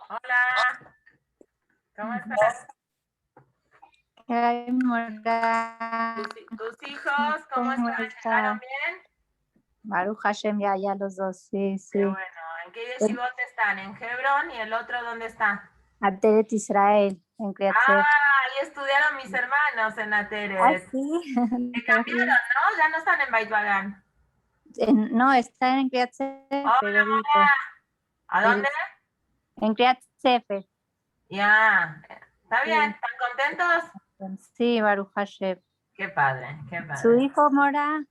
Hola, ¿cómo estás? Ay, Mora, ¿Tus hijos cómo ¿cómo están? ¿Llegaron está? bien? Baruch Hashem, ya los dos, sí, Qué sí. bueno. ¿En qué yeshivot están? ¿En Hebrón y el otro dónde está? Ateret Israel, en Kriat Sefer. Ah, ahí estudiaron mis hermanos en Ah, Ateret. sí, Se está cambiaron, bien. ¿no? Ya no están en Beit Bagán. No, está en Kriat Sefer Hola, ahorita. ¿a dónde? El- En Kriat Sefer, Ya. ¿Está bien? sí. ¿Están contentos? Sí, Baruch Hashem. Qué padre, qué ¿Su padre. hijo, Mora?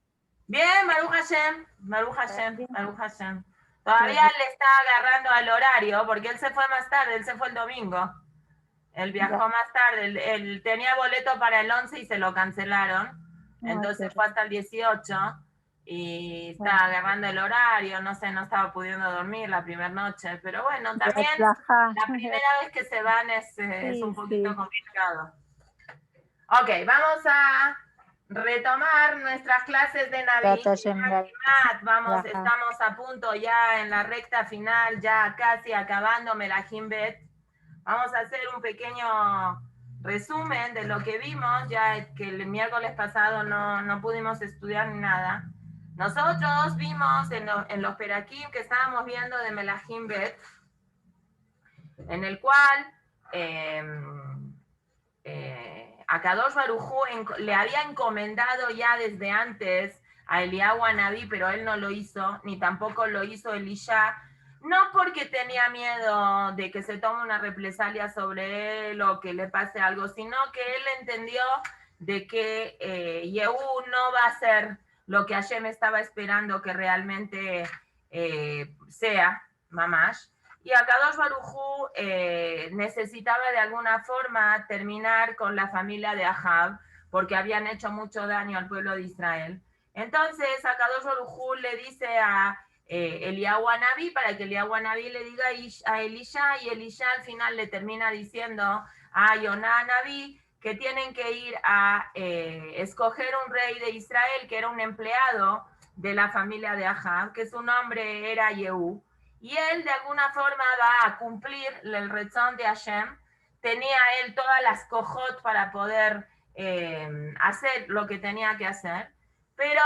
Bien, Baruch Hashem, Baruch Está Hashem, bien, Baruch Hashem. qué Todavía bien. le está agarrando al horario porque él se fue más tarde, él se fue el domingo. Él Ya. viajó más tarde, él tenía boleto para el 11 y se lo cancelaron, Ay, entonces qué fue hasta el 18 y bueno. estaba agarrando el horario, no sé, no estaba pudiendo dormir la primera noche, pero bueno, también Beatzlaja. la primera vez que se van es Sí, un poquito sí. complicado. Ok, vamos a retomar nuestras clases de Beat Hashem, Navidad. Vamos, Beatzlaja. estamos a punto ya en la recta final, ya casi acabando Melahim Bet. Vamos a hacer un pequeño resumen de lo que vimos, ya que el miércoles pasado no pudimos estudiar ni nada. Nosotros vimos en los Perakim que estábamos viendo de Melahim Bet, en el cual a Kadosh Barujú le había encomendado ya desde antes a Eliyahu Anabí, pero él no lo hizo, ni tampoco lo hizo Elisha, no porque tenía miedo de que se tome una represalia sobre él o que le pase algo, sino que él entendió de que Yehú no va a ser lo que Hashem estaba esperando que realmente sea, Mamash. Y Akadosh Barujú necesitaba de alguna forma terminar con la familia de Ahab, porque habían hecho mucho daño al pueblo de Israel. Entonces Akadosh Barujú le dice a Eliyahu Anabí para que Eliyahu Anabí le diga a Elisha, y Elisha al final le termina diciendo a Yoná Anabí que tienen que ir a escoger un rey de Israel que era un empleado de la familia de Ahab, que su nombre era Yehú, y él de alguna forma va a cumplir el rezón de Hashem. Tenía él todas las cojot para poder hacer lo que tenía que hacer, pero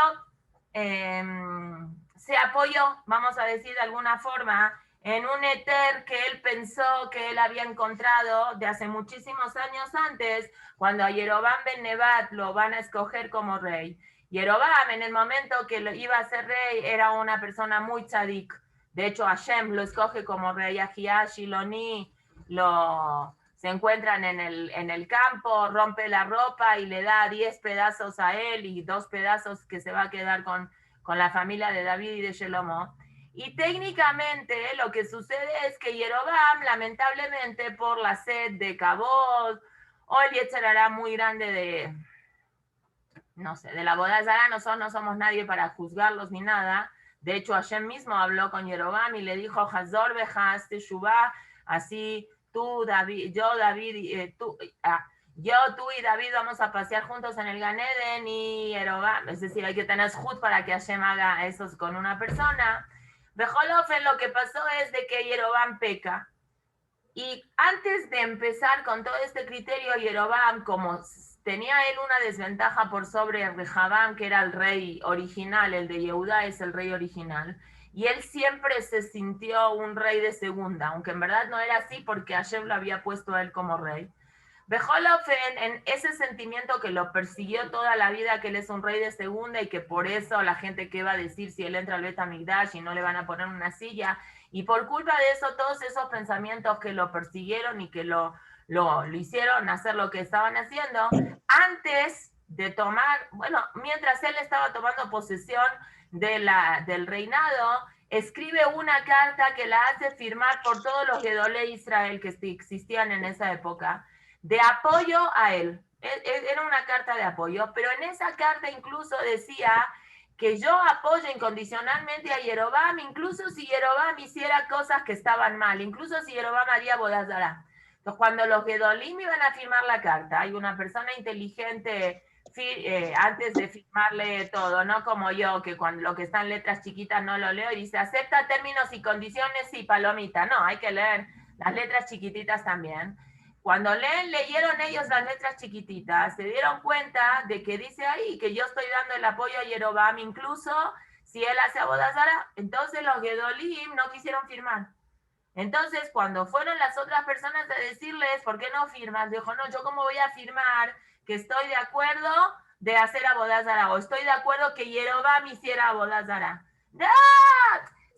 se apoyó, vamos a decir de alguna forma, en un éter que él pensó que él había encontrado de hace muchísimos años antes, cuando a Yerobam ben Nebat lo van a escoger como rey. Yerobam, en el momento que iba a ser rey, era una persona muy tzadik. De hecho, Hashem lo escoge como rey. Ahiah, Shiloni se encuentran en el campo, rompe la ropa y le da 10 pedazos a él y 2 pedazos que se va a quedar con la familia de David y de Shelomo. Y técnicamente lo que sucede es que Yerobam, lamentablemente, por la sed de Kabod, o el Yetzerará muy grande de, no sé, de la boda Zara, nosotros no somos nadie para juzgarlos ni nada. De hecho, Hashem mismo habló con Yerobam y le dijo, Hazor bejas teshuvah, así tú, David, tú y David vamos a pasear juntos en el Ganeden y Yerobam, es decir, hay que tener jud para que Hashem haga eso con una persona. Bejolofen, lo que pasó es de que Yerobam peca. Y antes de empezar con todo este criterio, Yerobam, como tenía él una desventaja por sobre Rehabam, que era el rey original, el de Yehudá es el rey original, y él siempre se sintió un rey de segunda, aunque en verdad no era así porque Hashem lo había puesto a él como rey. Bejolofen, en ese sentimiento que lo persiguió toda la vida, que él es un rey de segunda y que por eso la gente que va a decir si él entra al Bet Hamikdash y no le van a poner una silla, y por culpa de eso, todos esos pensamientos que lo persiguieron y que lo hicieron hacer lo que estaban haciendo, antes de tomar, bueno, mientras él estaba tomando posesión del reinado, escribe una carta que la hace firmar por todos los Gedolé Israel que existían en esa época, de apoyo a él. Era una carta de apoyo, pero en esa carta incluso decía que yo apoyo incondicionalmente a Yerobam, incluso si Yerobam hiciera cosas que estaban mal, incluso si Yerobam haría bodazara. Entonces, cuando los Gedolim iban a firmar la carta, hay una persona inteligente antes de firmarle todo, no como yo, que cuando lo que están letras chiquitas no lo leo y dice, acepta términos y condiciones y palomita. No, hay que leer las letras chiquititas también. Cuando leyeron ellos las letras chiquititas, se dieron cuenta de que dice ahí que yo estoy dando el apoyo a Yerobam, incluso si él hace abodazara. Entonces los Gedolim no quisieron firmar. Entonces, cuando fueron las otras personas a decirles, ¿por qué no firmas? Dijo, no, yo cómo voy a firmar que estoy de acuerdo de hacer abodazara, o estoy de acuerdo que Yerobam hiciera abodazara.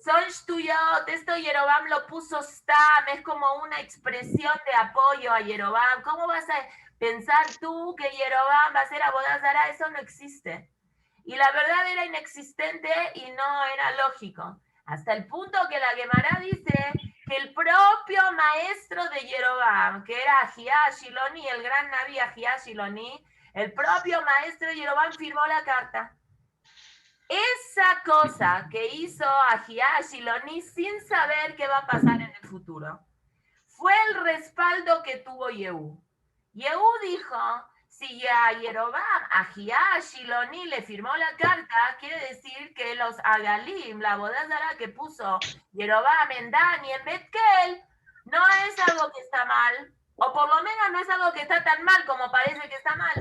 Son Shtuyot, esto Yerobam lo puso Stam, es como una expresión de apoyo a Yerobam. ¿Cómo vas a pensar tú que Yerobam va a hacer abodazara? Eso no existe. Y la verdad era inexistente y no era lógico. Hasta el punto que la Gemara dice que el propio maestro de Yerobam, que era Ahía Shiloni, el gran Naví Ahía Shiloni, el propio maestro de Yerobam firmó la carta. Esa cosa que hizo Ahía Shiloni sin saber qué va a pasar en el futuro fue el respaldo que tuvo Yehú. Yehú dijo, si a Yerobam, Ahía Shiloni le firmó la carta, quiere decir que los Agalim, la bodazara que puso Yerobam en Dan y en Betkel, no es algo que está mal, o por lo menos no es algo que está tan mal como parece que está mal.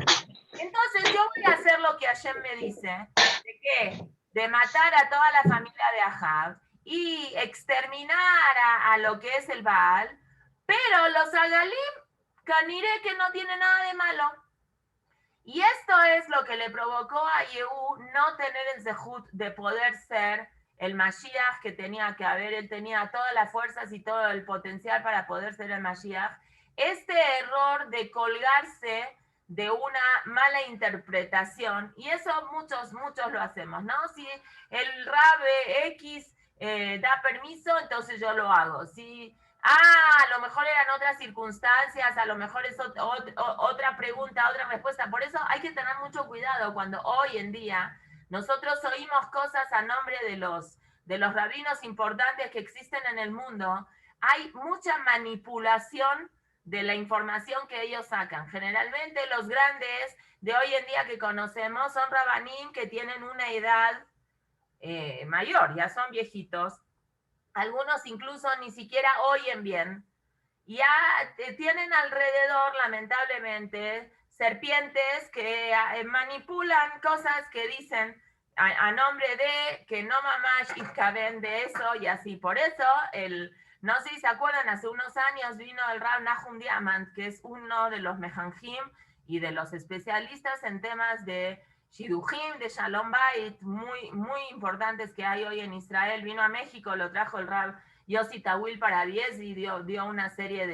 Entonces yo voy a hacer lo que Hashem me dice, ¿de qué? De matar a toda la familia de Ahab y exterminar a lo que es el Baal, pero los Agalim, Caniré que no tiene nada de malo. Y esto es lo que le provocó a Yehú no tener el zehut de poder ser el Mashiach que tenía que haber. Él tenía todas las fuerzas y todo el potencial para poder ser el Mashiach. Este error de colgarse de una mala interpretación, y eso muchos lo hacemos, ¿no? Si el Rabe X da permiso, entonces yo lo hago. Si a lo mejor eran otras circunstancias, a lo mejor es otra pregunta, otra respuesta. Por eso hay que tener mucho cuidado cuando hoy en día nosotros oímos cosas a nombre de los rabinos importantes que existen en el mundo. Hay mucha manipulación de la información que ellos sacan. Generalmente los grandes de hoy en día que conocemos son rabanim que tienen una edad mayor, ya son viejitos. Algunos incluso ni siquiera oyen bien. Ya tienen alrededor, lamentablemente, serpientes que manipulan cosas que dicen a nombre de que no mamash itkaben de eso y así. Por eso, no sé si se acuerdan, hace unos años vino el Rav Nahum Diamant, que es uno de los mejanjim y de los especialistas en temas de Shidujim, de Shalom Bait, muy importantes que hay hoy en Israel. Vino a México, lo trajo el Rav Yossi Tawil para 10 y dio una serie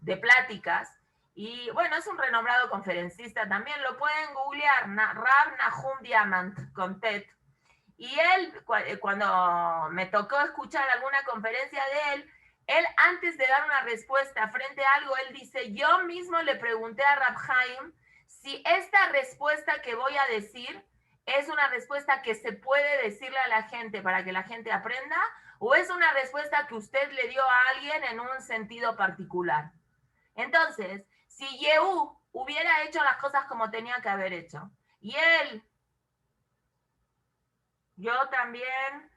de pláticas. Y bueno, es un renombrado conferencista también, lo pueden googlear, Rav Nahum Diamant con TED. Y él, cuando me tocó escuchar alguna conferencia de él antes de dar una respuesta frente a algo, él dice, yo mismo le pregunté a Rab Haim si esta respuesta que voy a decir es una respuesta que se puede decirle a la gente para que la gente aprenda, o es una respuesta que usted le dio a alguien en un sentido particular. Entonces, si Yehú hubiera hecho las cosas como tenía que haber hecho, y él, yo también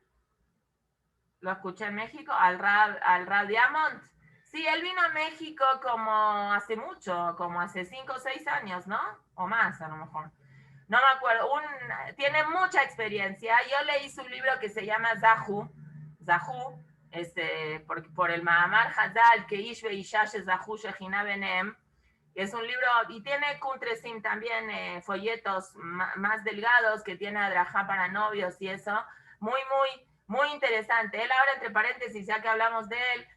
lo escuché en México, al Rab Diamond. Sí, él vino a México como hace mucho, como hace 5 o 6 años, ¿no? O más, a lo mejor. No me acuerdo. Tiene mucha experiencia. Yo leí su libro que se llama Zahu, por el Mahamar Hazal, que Ish Veishash Zahu Shechina Benem. Es un libro, y tiene Kuntresim también, folletos más delgados, que tiene adrajá para novios y eso. Muy interesante. Él ahora, entre paréntesis, ya que hablamos de él,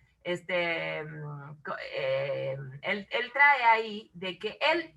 él trae ahí de que él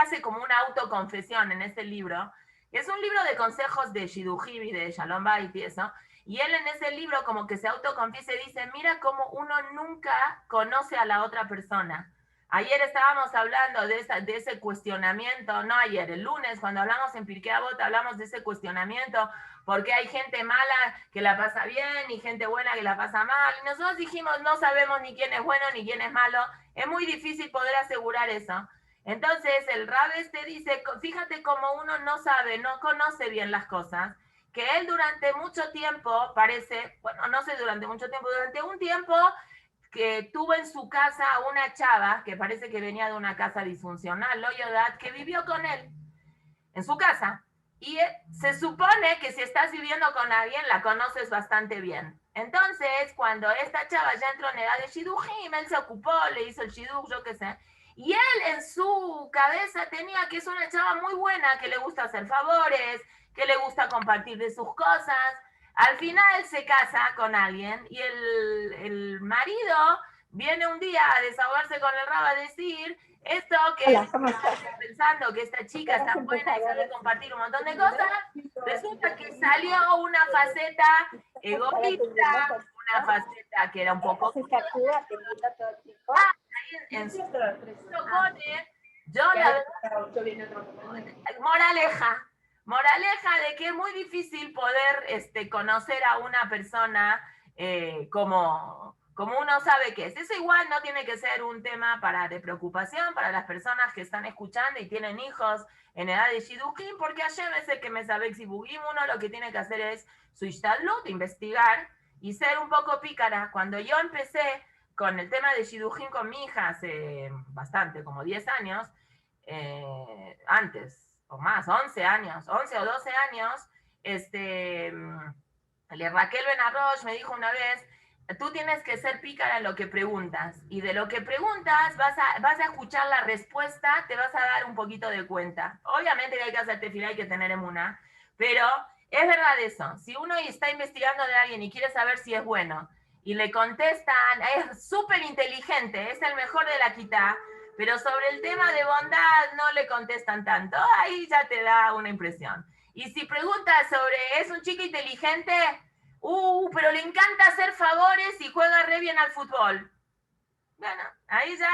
hace como una autoconfesión en este libro. Es un libro de consejos de Shidujim y de Shalom Bait y eso. Y él en ese libro como que se autoconfiesa y dice, mira cómo uno nunca conoce a la otra persona. Ayer estábamos hablando de ese cuestionamiento, no ayer, el lunes, cuando hablamos en Pirkei Avot, hablamos de ese cuestionamiento, porque hay gente mala que la pasa bien y gente buena que la pasa mal. Y nosotros dijimos, no sabemos ni quién es bueno ni quién es malo. Es muy difícil poder asegurar eso. Entonces el Rab dice, fíjate cómo uno no sabe, no conoce bien las cosas, que él durante mucho tiempo parece, bueno, no sé durante mucho tiempo, durante un tiempo que tuvo en su casa a una chava que parece que venía de una casa disfuncional, lo Yodat, que vivió con él en su casa. Y se supone que si estás viviendo con alguien, la conoces bastante bien. Entonces, cuando esta chava ya entró en edad de shidujim, él se ocupó, le hizo el shiduj, yo qué sé. Y él en su cabeza tenía que es una chava muy buena, que le gusta hacer favores, que le gusta compartir de sus cosas. Al final se casa con alguien y el marido viene un día a desahogarse con el rab a decir esto que pensando que esta chica está buena y sabe compartir un montón de cosas, resulta que salió una faceta egoísta, una faceta que era un poco... en su pone, yo la moraleja de que es muy difícil poder conocer a una persona como uno sabe que es. Eso igual no tiene que ser un tema de preocupación para las personas que están escuchando y tienen hijos en edad de Shidduchim, porque ayer es el que me sabe si Bugim, uno lo que tiene que hacer es su Ishtadlut, investigar y ser un poco pícara. Cuando yo empecé con el tema de Shidduchim con mi hija hace bastante, como 10 años, antes o más, 11 años, 11 o 12 años, Raquel Benarroch me dijo una vez, tú tienes que ser pícara en lo que preguntas, y de lo que preguntas vas a escuchar la respuesta, te vas a dar un poquito de cuenta. Obviamente que hay que hacer tefilá, hay que tener emuná, pero es verdad eso. Si uno está investigando de alguien y quiere saber si es bueno, y le contestan, es súper inteligente, es el mejor de la quitá, pero sobre el tema de bondad no le contestan tanto, ahí ya te da una impresión. Y si preguntas sobre, ¿es un chico inteligente? Pero le encanta hacer favores y juega re bien al fútbol. Bueno, ahí ya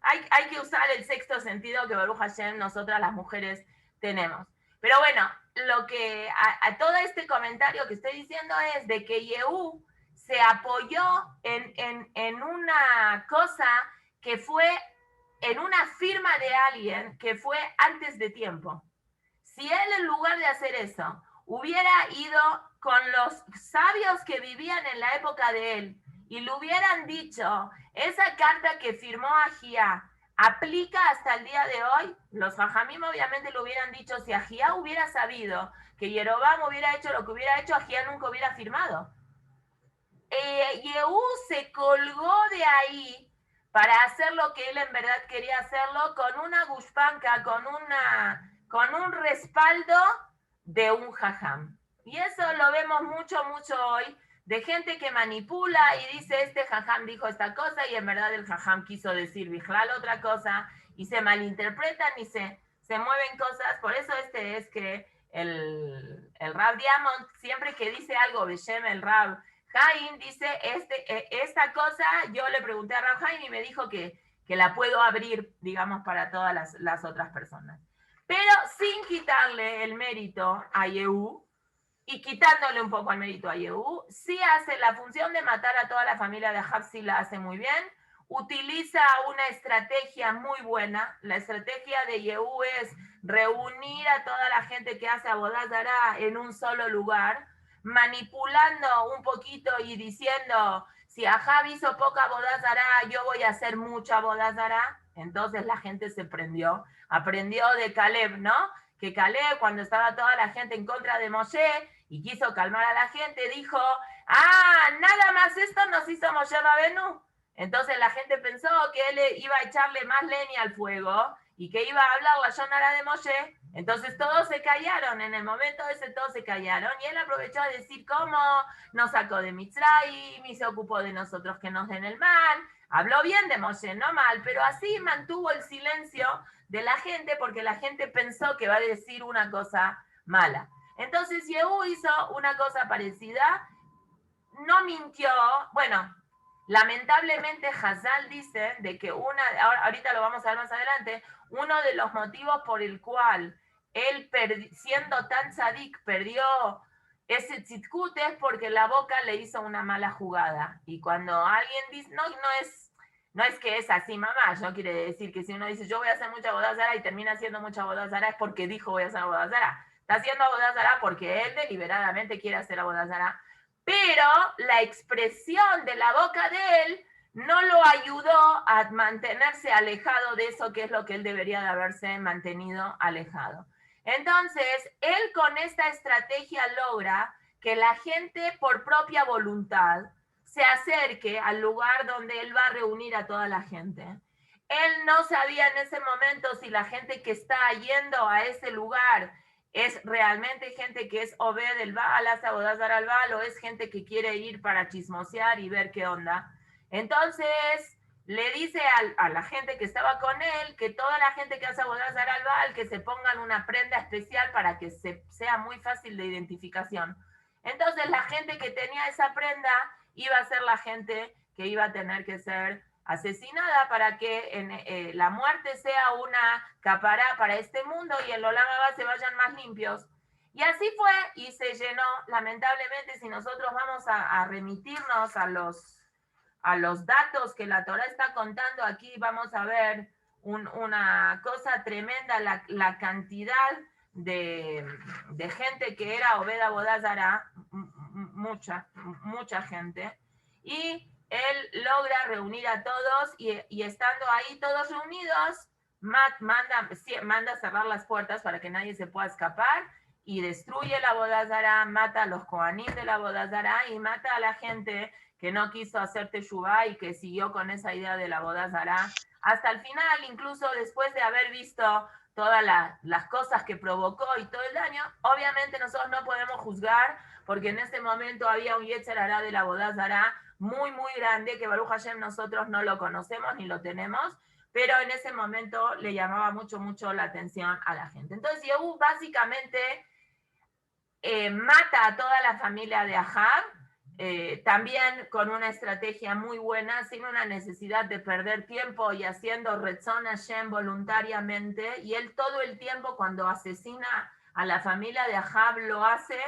hay que usar el sexto sentido que Baruch Hashem nosotras las mujeres tenemos. Pero bueno, lo que a todo este comentario que estoy diciendo es de que Yehú se apoyó en una cosa que fue en una firma de alguien que fue antes de tiempo. Si él en lugar de hacer eso hubiera ido con los sabios que vivían en la época de él y le hubieran dicho, esa carta que firmó Ajía aplica hasta el día de hoy, los jajamim obviamente le hubieran dicho, si Ajía hubiera sabido que Yerobam hubiera hecho lo que hubiera hecho, Ajía nunca hubiera firmado. Yehú se colgó de ahí para hacer lo que él en verdad quería hacerlo con una gushpanca, con un respaldo de un jajam. Y eso lo vemos mucho, mucho hoy, de gente que manipula y dice, este jajam dijo esta cosa y en verdad el jajam quiso decir bijlal otra cosa y se malinterpretan y se mueven cosas. Por eso es que el Rab Diamond, siempre que dice algo, Beshem el Rab Haim dice, esta cosa, yo le pregunté a Rab Haim y me dijo que la puedo abrir, digamos, para todas las otras personas. Pero sin quitarle el mérito a Yehú y quitándole un poco el mérito a Yehú, sí hace la función de matar a toda la familia de Ahab, sí la hace muy bien, utiliza una estrategia muy buena. La estrategia de Yehú es reunir a toda la gente que hace Abodá Zará en un solo lugar, manipulando un poquito y diciendo, si Ahab hizo poca Abodá Zará, yo voy a hacer mucha Abodá Zará. Entonces la gente se prendió, aprendió de Caleb, ¿no? Que Caleb, cuando estaba toda la gente en contra de Moshe y quiso calmar a la gente, dijo, nada más esto nos hizo Moshe Rabenu. Entonces la gente pensó que él iba a echarle más leña al fuego y que iba a hablar la Yonara de Moshe. Entonces todos se callaron, en el momento ese todos se callaron y él aprovechó a decir cómo nos sacó de Mitzrayim y se ocupó de nosotros que nos den el mal. Habló bien de Moshe, no mal, pero así mantuvo el silencio de la gente porque la gente pensó que va a decir una cosa mala. Entonces Yehú hizo una cosa parecida, no mintió, bueno, lamentablemente Hazal dice de que ahorita lo vamos a ver más adelante, uno de los motivos por el cual él, siendo tan tzadik, perdió ese tzitkut es porque la boca le hizo una mala jugada. Y cuando alguien dice, no es que es así, mamá, no quiere decir que si uno dice yo voy a hacer mucha boda zara y termina haciendo mucha boda zara es porque dijo voy a hacer boda zara. Está haciendo boda zara porque él deliberadamente quiere hacer boda zara. Pero la expresión de la boca de él no lo ayudó a mantenerse alejado de eso que es lo que él debería de haberse mantenido alejado. Entonces, él con esta estrategia logra que la gente por propia voluntad se acerque al lugar donde él va a reunir a toda la gente. Él no sabía en ese momento si la gente que está yendo a ese lugar es realmente gente que es obed del Baal, hace abodazar al Baal, o es gente que quiere ir para chismosear y ver qué onda. Entonces le dice a la gente que estaba con él que toda la gente que hace abodazar al Baal que se pongan una prenda especial para que sea muy fácil de identificación. Entonces la gente que tenía esa prenda iba a ser la gente que iba a tener que ser asesinada para que la muerte sea una capará para este mundo y en Olam Abba se vayan más limpios. Y así fue y se llenó. Lamentablemente, si nosotros vamos a remitirnos a los datos que la Torah está contando aquí, vamos a ver una cosa tremenda, la cantidad de gente que era Obed Abodazara, mucha gente. Y él logra reunir a todos y estando ahí todos reunidos, manda cerrar las puertas para que nadie se pueda escapar y destruye la bodazara, mata a los kohanim de la bodazara y mata a la gente que no quiso hacer teshuvá y que siguió con esa idea de la bodazara hasta el final, incluso después de haber visto todas las cosas que provocó y todo el daño. Obviamente nosotros no podemos juzgar porque en ese momento había un Yetzer Hará de la bodazara muy, muy grande, que Baruch Hashem nosotros no lo conocemos ni lo tenemos, pero en ese momento le llamaba mucho, mucho la atención a la gente. Entonces Yehú básicamente mata a toda la familia de Ahab, también con una estrategia muy buena, sin una necesidad de perder tiempo y haciendo Retzon Hashem voluntariamente, y él todo el tiempo cuando asesina a la familia de Ahab lo hace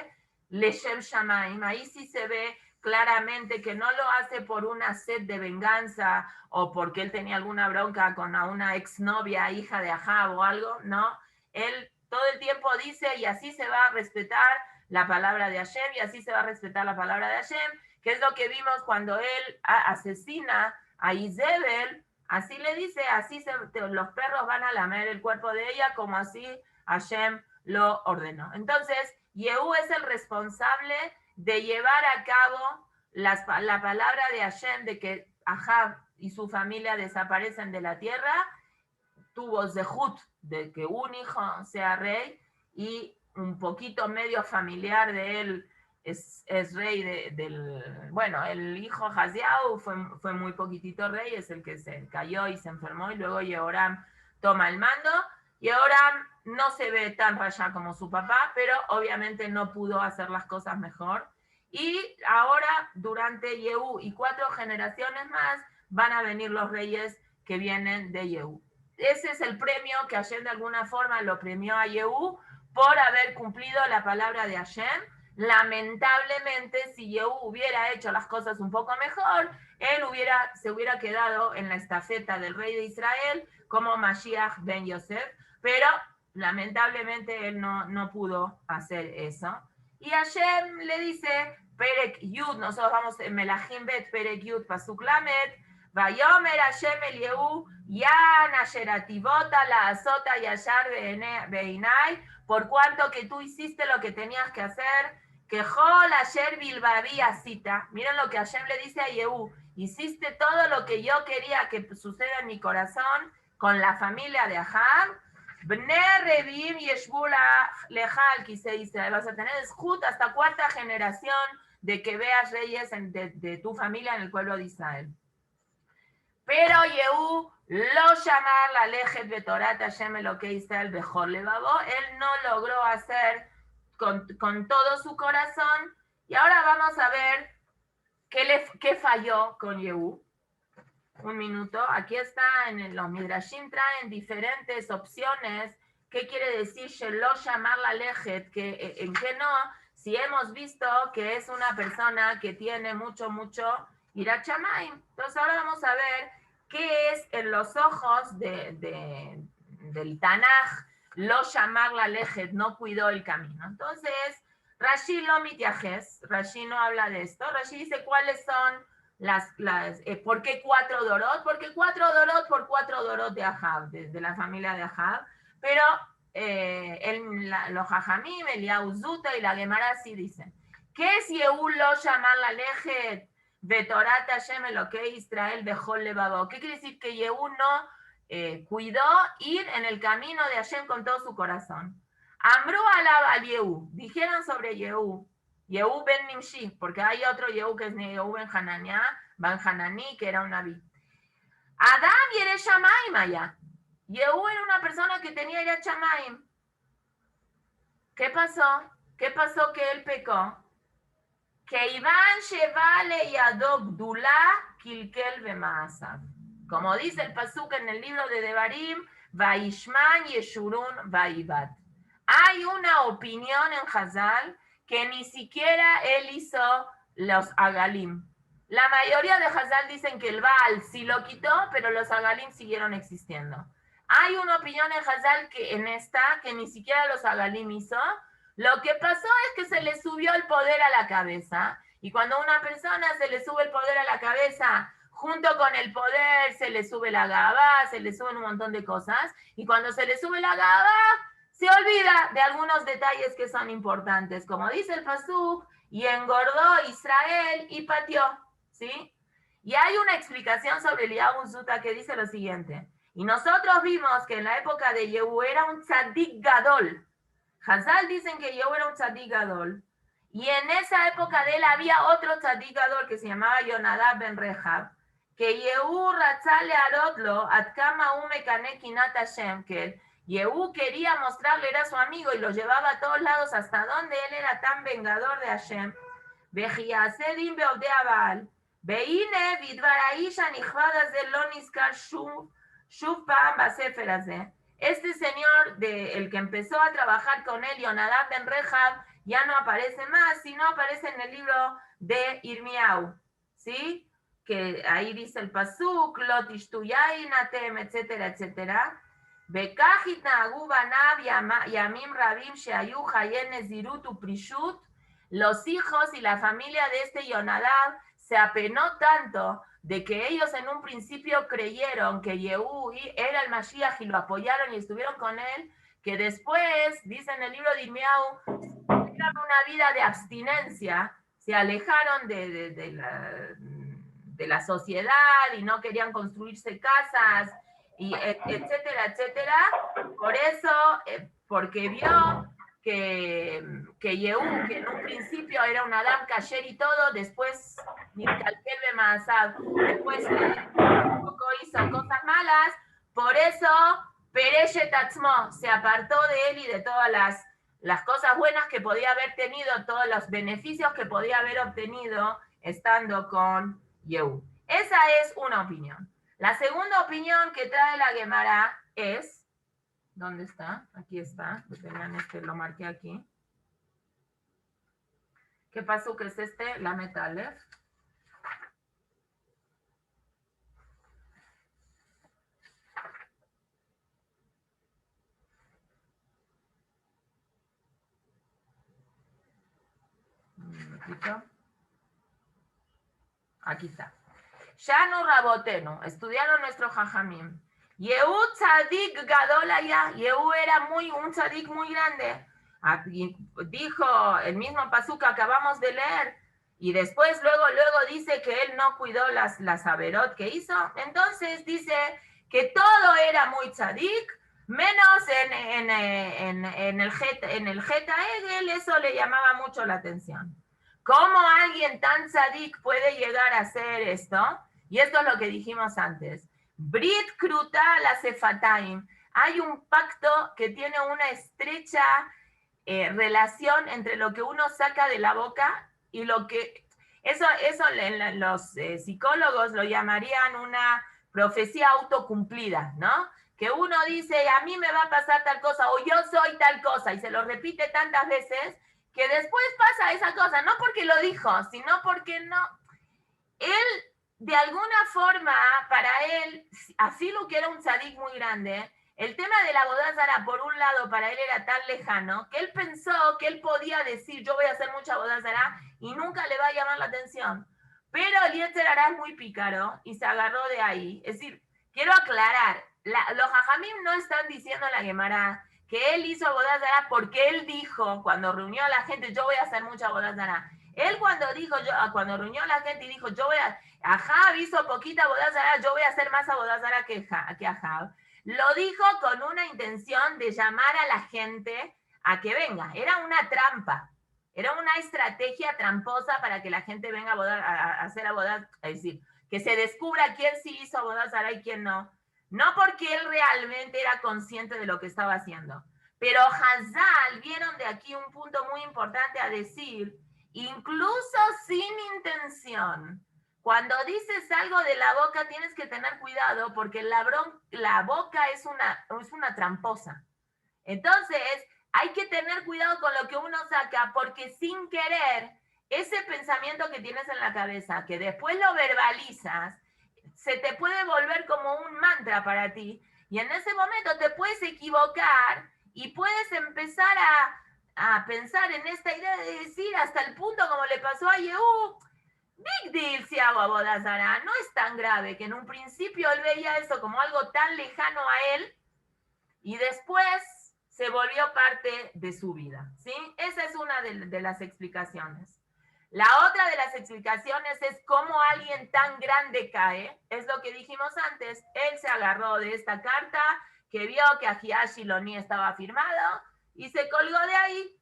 Leshem Shamaim. Ahí sí se ve claramente que no lo hace por una sed de venganza o porque él tenía alguna bronca con una exnovia, hija de Ahab o algo, no. Él todo el tiempo dice, y así se va a respetar la palabra de Hashem, y así se va a respetar la palabra de Hashem, que es lo que vimos cuando él asesina a Izebel, así le dice, los perros van a lamer el cuerpo de ella, como así Hashem lo ordenó. Entonces, Yehú es el responsable de llevar a cabo la palabra de Hashem de que Ahab y su familia desaparecen de la tierra. Tuvo zehut de que un hijo sea rey y un poquito medio familiar de él es rey bueno, el hijo Haziau fue muy poquitito rey, es el que se cayó y se enfermó y luego Yehoram toma el mando. Yehoram no se ve tan rayá como su papá, pero obviamente no pudo hacer las cosas mejor. Y ahora, durante Yehú y 4 generaciones más, van a venir los reyes que vienen de Yehú. Ese es el premio que Hashem de alguna forma lo premió a Yehú por haber cumplido la palabra de Hashem. Lamentablemente, si Yehú hubiera hecho las cosas un poco mejor, él se hubiera quedado en la estafeta del rey de Israel como Mashiach ben Yosef, pero lamentablemente él no pudo hacer eso. Y Hashem le dice, Perek Yud, nosotros vamos en Melahim Bet, Perek Yud, Pasuk Lamed, Vayomer Hashem el Yehú, Yan Asherativota la azota yashar beinai, por cuanto que tú hiciste lo que tenías que hacer, que Jol Asher Bilbabi Asita. Miren lo que Hashem le dice a Yehú, hiciste todo lo que yo quería que suceda en mi corazón con la familia de Ahab. Bne Revim Yeshbula Lejal, quise Israel, vas a tener escut hasta 4ª generación de que veas reyes de tu familia en el pueblo de Israel. Pero Yehú lo llamar la lejet betorat Hashem lo que Israel mejor le babó, él no logró hacer con todo su corazón. Y ahora vamos a ver qué falló con Yehú. Un minuto, aquí está en los Midrashim, traen diferentes opciones. ¿Qué quiere decir Shelo llamar la lejet? ¿En qué no? Si hemos visto que es una persona que tiene mucho Yirat Shamayim. Entonces ahora vamos a ver qué es en los ojos del Tanaj lo llamar la lejet, no cuidó el camino. Entonces Rashi lo mitiajes, Rashi no habla de esto. Rashi dice cuáles son ¿por qué 4 Dorot? Porque 4 Dorot por 4 Dorot de Ahab, de la familia de Ahab, pero los Jajamim, Eliyahu Zuta y la Gemara sí dicen, ¿qué es Yehú lo llamar la lejet de Torat Hashem Elokei Israel Bejol Levavo? ¿Qué quiere decir que Yehú no cuidó ir en el camino de Hashem con todo su corazón? Amru alab al Yehú, dijeron sobre Yehú, Yehú ben Nimshi, porque hay otro Yehú que es Yehú ben Hanani, que era un naví. Adam yere Shamaim allá. Yehú era una persona que tenía ya Shamaim. ¿Qué pasó? ¿Qué pasó que él pecó? Que Iván Shevale Yadog Dulá Kilkel Bemaasav. Como dice el pasuk en el libro de Devarim, Vaishman Yeshurun Vaibat. Hay una opinión en Hazal que ni siquiera él hizo los Agalim. La mayoría de Hazal dicen que el Baal sí lo quitó, pero los Agalim siguieron existiendo. Hay una opinión en Hazal que ni siquiera los Agalim hizo. Lo que pasó es que se le subió el poder a la cabeza. Y cuando a una persona se le sube el poder a la cabeza, junto con el poder se le sube la gaba, se le suben un montón de cosas. Y cuando se le sube la gaba, se olvida de algunos detalles que son importantes. Como dice el pasuk, y engordó Israel y pateó. ¿Sí? Y hay una explicación sobre Eliyahu Zuta que dice lo siguiente. Y nosotros vimos que en la época de Yehú era un tzadik gadol. Hazal dicen que Yehú era un tzadik gadol. Y en esa época de él había otro tzadik gadol que se llamaba Yonadab ben Rehab, que Yehú ratzale arotlo atkama umekane kinat Hashem, que Yehú quería mostrarle, era su amigo y lo llevaba a todos lados hasta donde él era tan vengador de Hashem. Vejiasedim beobdea Baal. Veine bidvar aisha nichvad haze lo nizkar shuv pa'am basefer haze. Este señor, el que empezó a trabajar con él, Yonadab ben Rehab, ya no aparece más, sino aparece en el libro de Irmiau, ¿sí? Que ahí dice el pasuk, lo tishtuyainatem, etcétera, etcétera. Bekach itnagu banav yamim rabim sheayu hayen nezirut uprishut. Los hijos y la familia de este Yonadab se apenó tanto de que ellos en un principio creyeron que Yehú era el Mashiach y lo apoyaron y estuvieron con él, que después, dice en el libro de Irmiau, tuvieron una vida de abstinencia, se alejaron de la sociedad y no querían construirse casas, y etcétera, etcétera. Por eso, porque vio que Yehú, que en un principio era un Adam kasher y todo, después después hizo cosas malas, por eso Pereshet Atzmo se apartó de él y de todas las cosas buenas que podía haber tenido, todos los beneficios que podía haber obtenido estando con Yehú. Esa es una opinión. La segunda opinión que trae la Gemara es, ¿dónde está? Aquí está, lo marqué aquí. ¿Qué pasó? ¿Qué es este? La Metalef. Aquí está. Shanu Rabotenu, estudiaron nuestro Jajamim. Yehú tzadik gadol allá. Yehú era un tzadik muy grande. Dijo el mismo pasuk que acabamos de leer. Y después luego dice que él no cuidó las averot que hizo. Entonces dice que todo era muy tzadik, menos en el Geta Egel. Eso le llamaba mucho la atención. ¿Cómo alguien tan tzadik puede llegar a hacer esto? Y esto es lo que dijimos antes. Brit Kruta la Sefataim. Hay un pacto que tiene una estrecha relación entre lo que uno saca de la boca y lo que... Eso los psicólogos lo llamarían una profecía autocumplida, ¿no? Que uno dice, a mí me va a pasar tal cosa, o yo soy tal cosa, y se lo repite tantas veces, que después pasa esa cosa, no porque lo dijo, sino porque no... Él, de alguna forma, para él, así lo que era un tzadik muy grande, el tema de la boda zara, por un lado, para él era tan lejano, que él pensó que él podía decir, yo voy a hacer mucha boda zara, y nunca le va a llamar la atención. Pero el Yetzer Hará es muy pícaro y se agarró de ahí. Es decir, quiero aclarar, los Jajamim no están diciendo en la Gemara que él hizo Avodat Zará porque él dijo, cuando reunió a la gente, yo voy a hacer mucha Avodat Zará. Él cuando reunió a la gente y dijo, Ahab hizo poquita Avodat Zará, yo voy a hacer más Avodat Zará que Ahab. Lo dijo con una intención de llamar a la gente a que venga. Era una trampa. Era una estrategia tramposa para que la gente venga a hacer Avodat, es decir, que se descubra quién sí hizo Avodat Zará y quién no. No porque él realmente era consciente de lo que estaba haciendo. Pero Hazal vieron de aquí un punto muy importante a decir, incluso sin intención, cuando dices algo de la boca tienes que tener cuidado porque la boca es una tramposa. Entonces, hay que tener cuidado con lo que uno saca porque sin querer, ese pensamiento que tienes en la cabeza, que después lo verbalizas, se te puede volver como un mantra para ti y en ese momento te puedes equivocar y puedes empezar a pensar en esta idea de decir hasta el punto como le pasó a Yehú, big deal si hago Avodat Zará, no es tan grave, que en un principio él veía eso como algo tan lejano a él y después se volvió parte de su vida, ¿sí? Esa es una de las explicaciones. La otra de las explicaciones es cómo alguien tan grande cae, es lo que dijimos antes, él se agarró de esta carta que vio que Ahiá Shiloni estaba firmado y se colgó de ahí.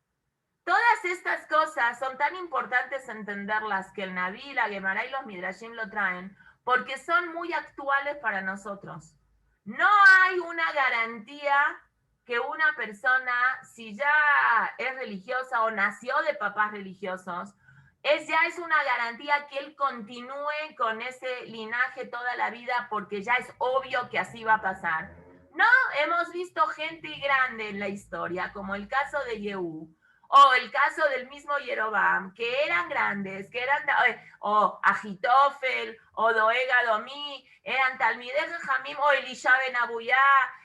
Todas estas cosas son tan importantes entenderlas que el Naví, la Gemara y los Midrashim lo traen, porque son muy actuales para nosotros. No hay una garantía que una persona, si ya es religiosa o nació de papás religiosos, ya es una garantía que él continúe con ese linaje toda la vida porque ya es obvio que así va a pasar. No, hemos visto gente grande en la historia, como el caso de Yehú, o el caso del mismo Yerobam, que eran grandes, que eran, o Agitofel, o Doeg Adomí, eran Talmidei Jajamim, o Elisha ben Abuyá,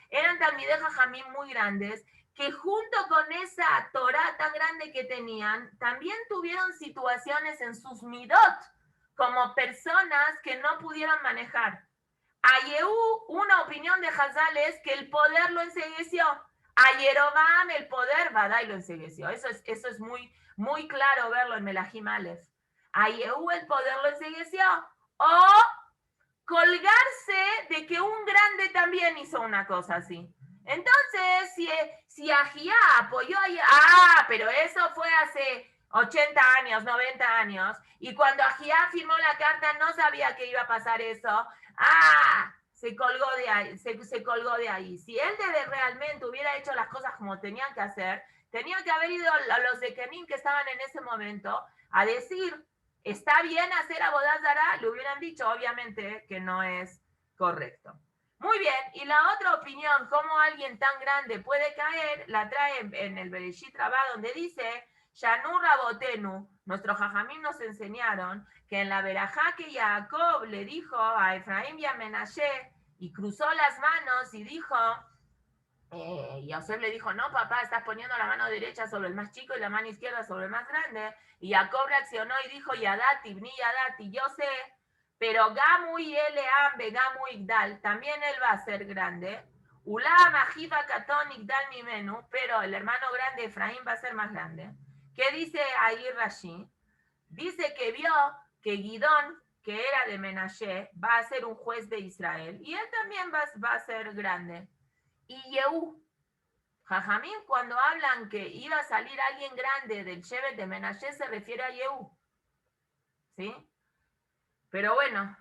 eran Talmidei Jajamim muy grandes, que junto con esa Torah tan grande que tenían, también tuvieron situaciones en sus midot, como personas que no pudieron manejar. A Yehú, una opinión de Hazal es que el poder lo encegueció. A Yerobam el poder, Badai lo encegueció. Eso es muy, muy claro verlo en Melahim Aleph. A Yehú el poder lo encegueció. O colgarse de que un grande también hizo una cosa así. Entonces, si Ahía apoyó a pero eso fue hace 80 años, 90 años, y cuando Ahía firmó la carta no sabía que iba a pasar eso, se colgó de ahí, se colgó de ahí. Si él realmente hubiera hecho las cosas como tenían que hacer, tenía que haber ido a los de Kenim que estaban en ese momento a decir, ¿está bien hacer Avodat Zará? Le hubieran dicho, obviamente, que no es correcto. Muy bien, y la otra opinión, cómo alguien tan grande puede caer, la trae en el Bereshit Rabá, donde dice, Shanu Rabotenu, nuestros jajamim nos enseñaron que en la verajá que Jacob le dijo a Efraín y a Menashe, y cruzó las manos y dijo, y Yosef le dijo, no papá, estás poniendo la mano derecha sobre el más chico y la mano izquierda sobre el más grande, y Jacob reaccionó y dijo, Yadati, Bni Yadati, yo sé, pero Gamu y Eleambe, Gamu Igdal, también él va a ser grande, Ulam Ajiva Katón Igdal Mimenu, pero el hermano grande Efraín va a ser más grande. ¿Qué dice ahí Rashi? Dice que vio que Gidón, que era de Menashe, va a ser un juez de Israel, y él también va a ser grande. Y Yehú, Jajamín, cuando hablan que iba a salir alguien grande del Shevet de Menashe, se refiere a Yehú. ¿Sí? Pero bueno,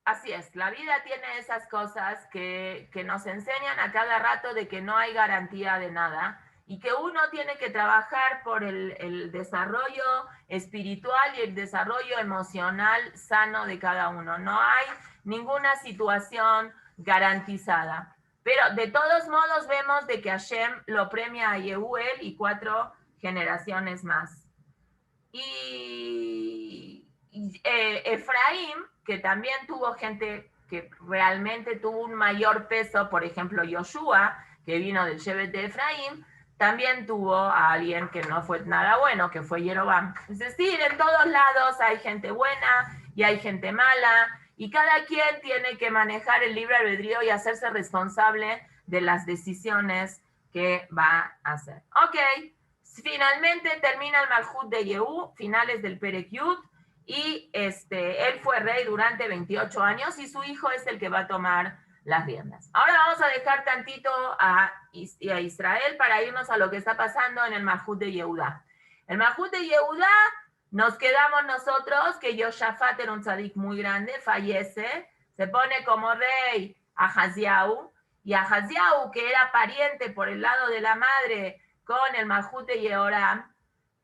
así es, la vida tiene esas cosas que nos enseñan a cada rato de que no hay garantía de nada y que uno tiene que trabajar por el desarrollo espiritual y el desarrollo emocional sano de cada uno. No hay ninguna situación garantizada. Pero de todos modos vemos de que Hashem lo premia a Yehuel y 4 generaciones más. Y Efraín, que también tuvo gente que realmente tuvo un mayor peso, por ejemplo Yoshua, que vino del Shevet de Efraín, también tuvo a alguien que no fue nada bueno, que fue Jeroboam. Es decir, en todos lados hay gente buena y hay gente mala, y cada quien tiene que manejar el libre albedrío y hacerse responsable de las decisiones que va a hacer. Ok, finalmente termina el Malhut de Yehú, finales del Perek Yud, y él fue rey durante 28 años y su hijo es el que va a tomar las riendas. Ahora vamos a dejar tantito a Israel para irnos a lo que está pasando en el Malhut de Yehudá. El Malhut de Yehudá, nos quedamos nosotros que Yoshafat era un tzadik muy grande, fallece, se pone como rey Ahaziau, y Ahaziau, que era pariente por el lado de la madre con el Malhut de Yehoram,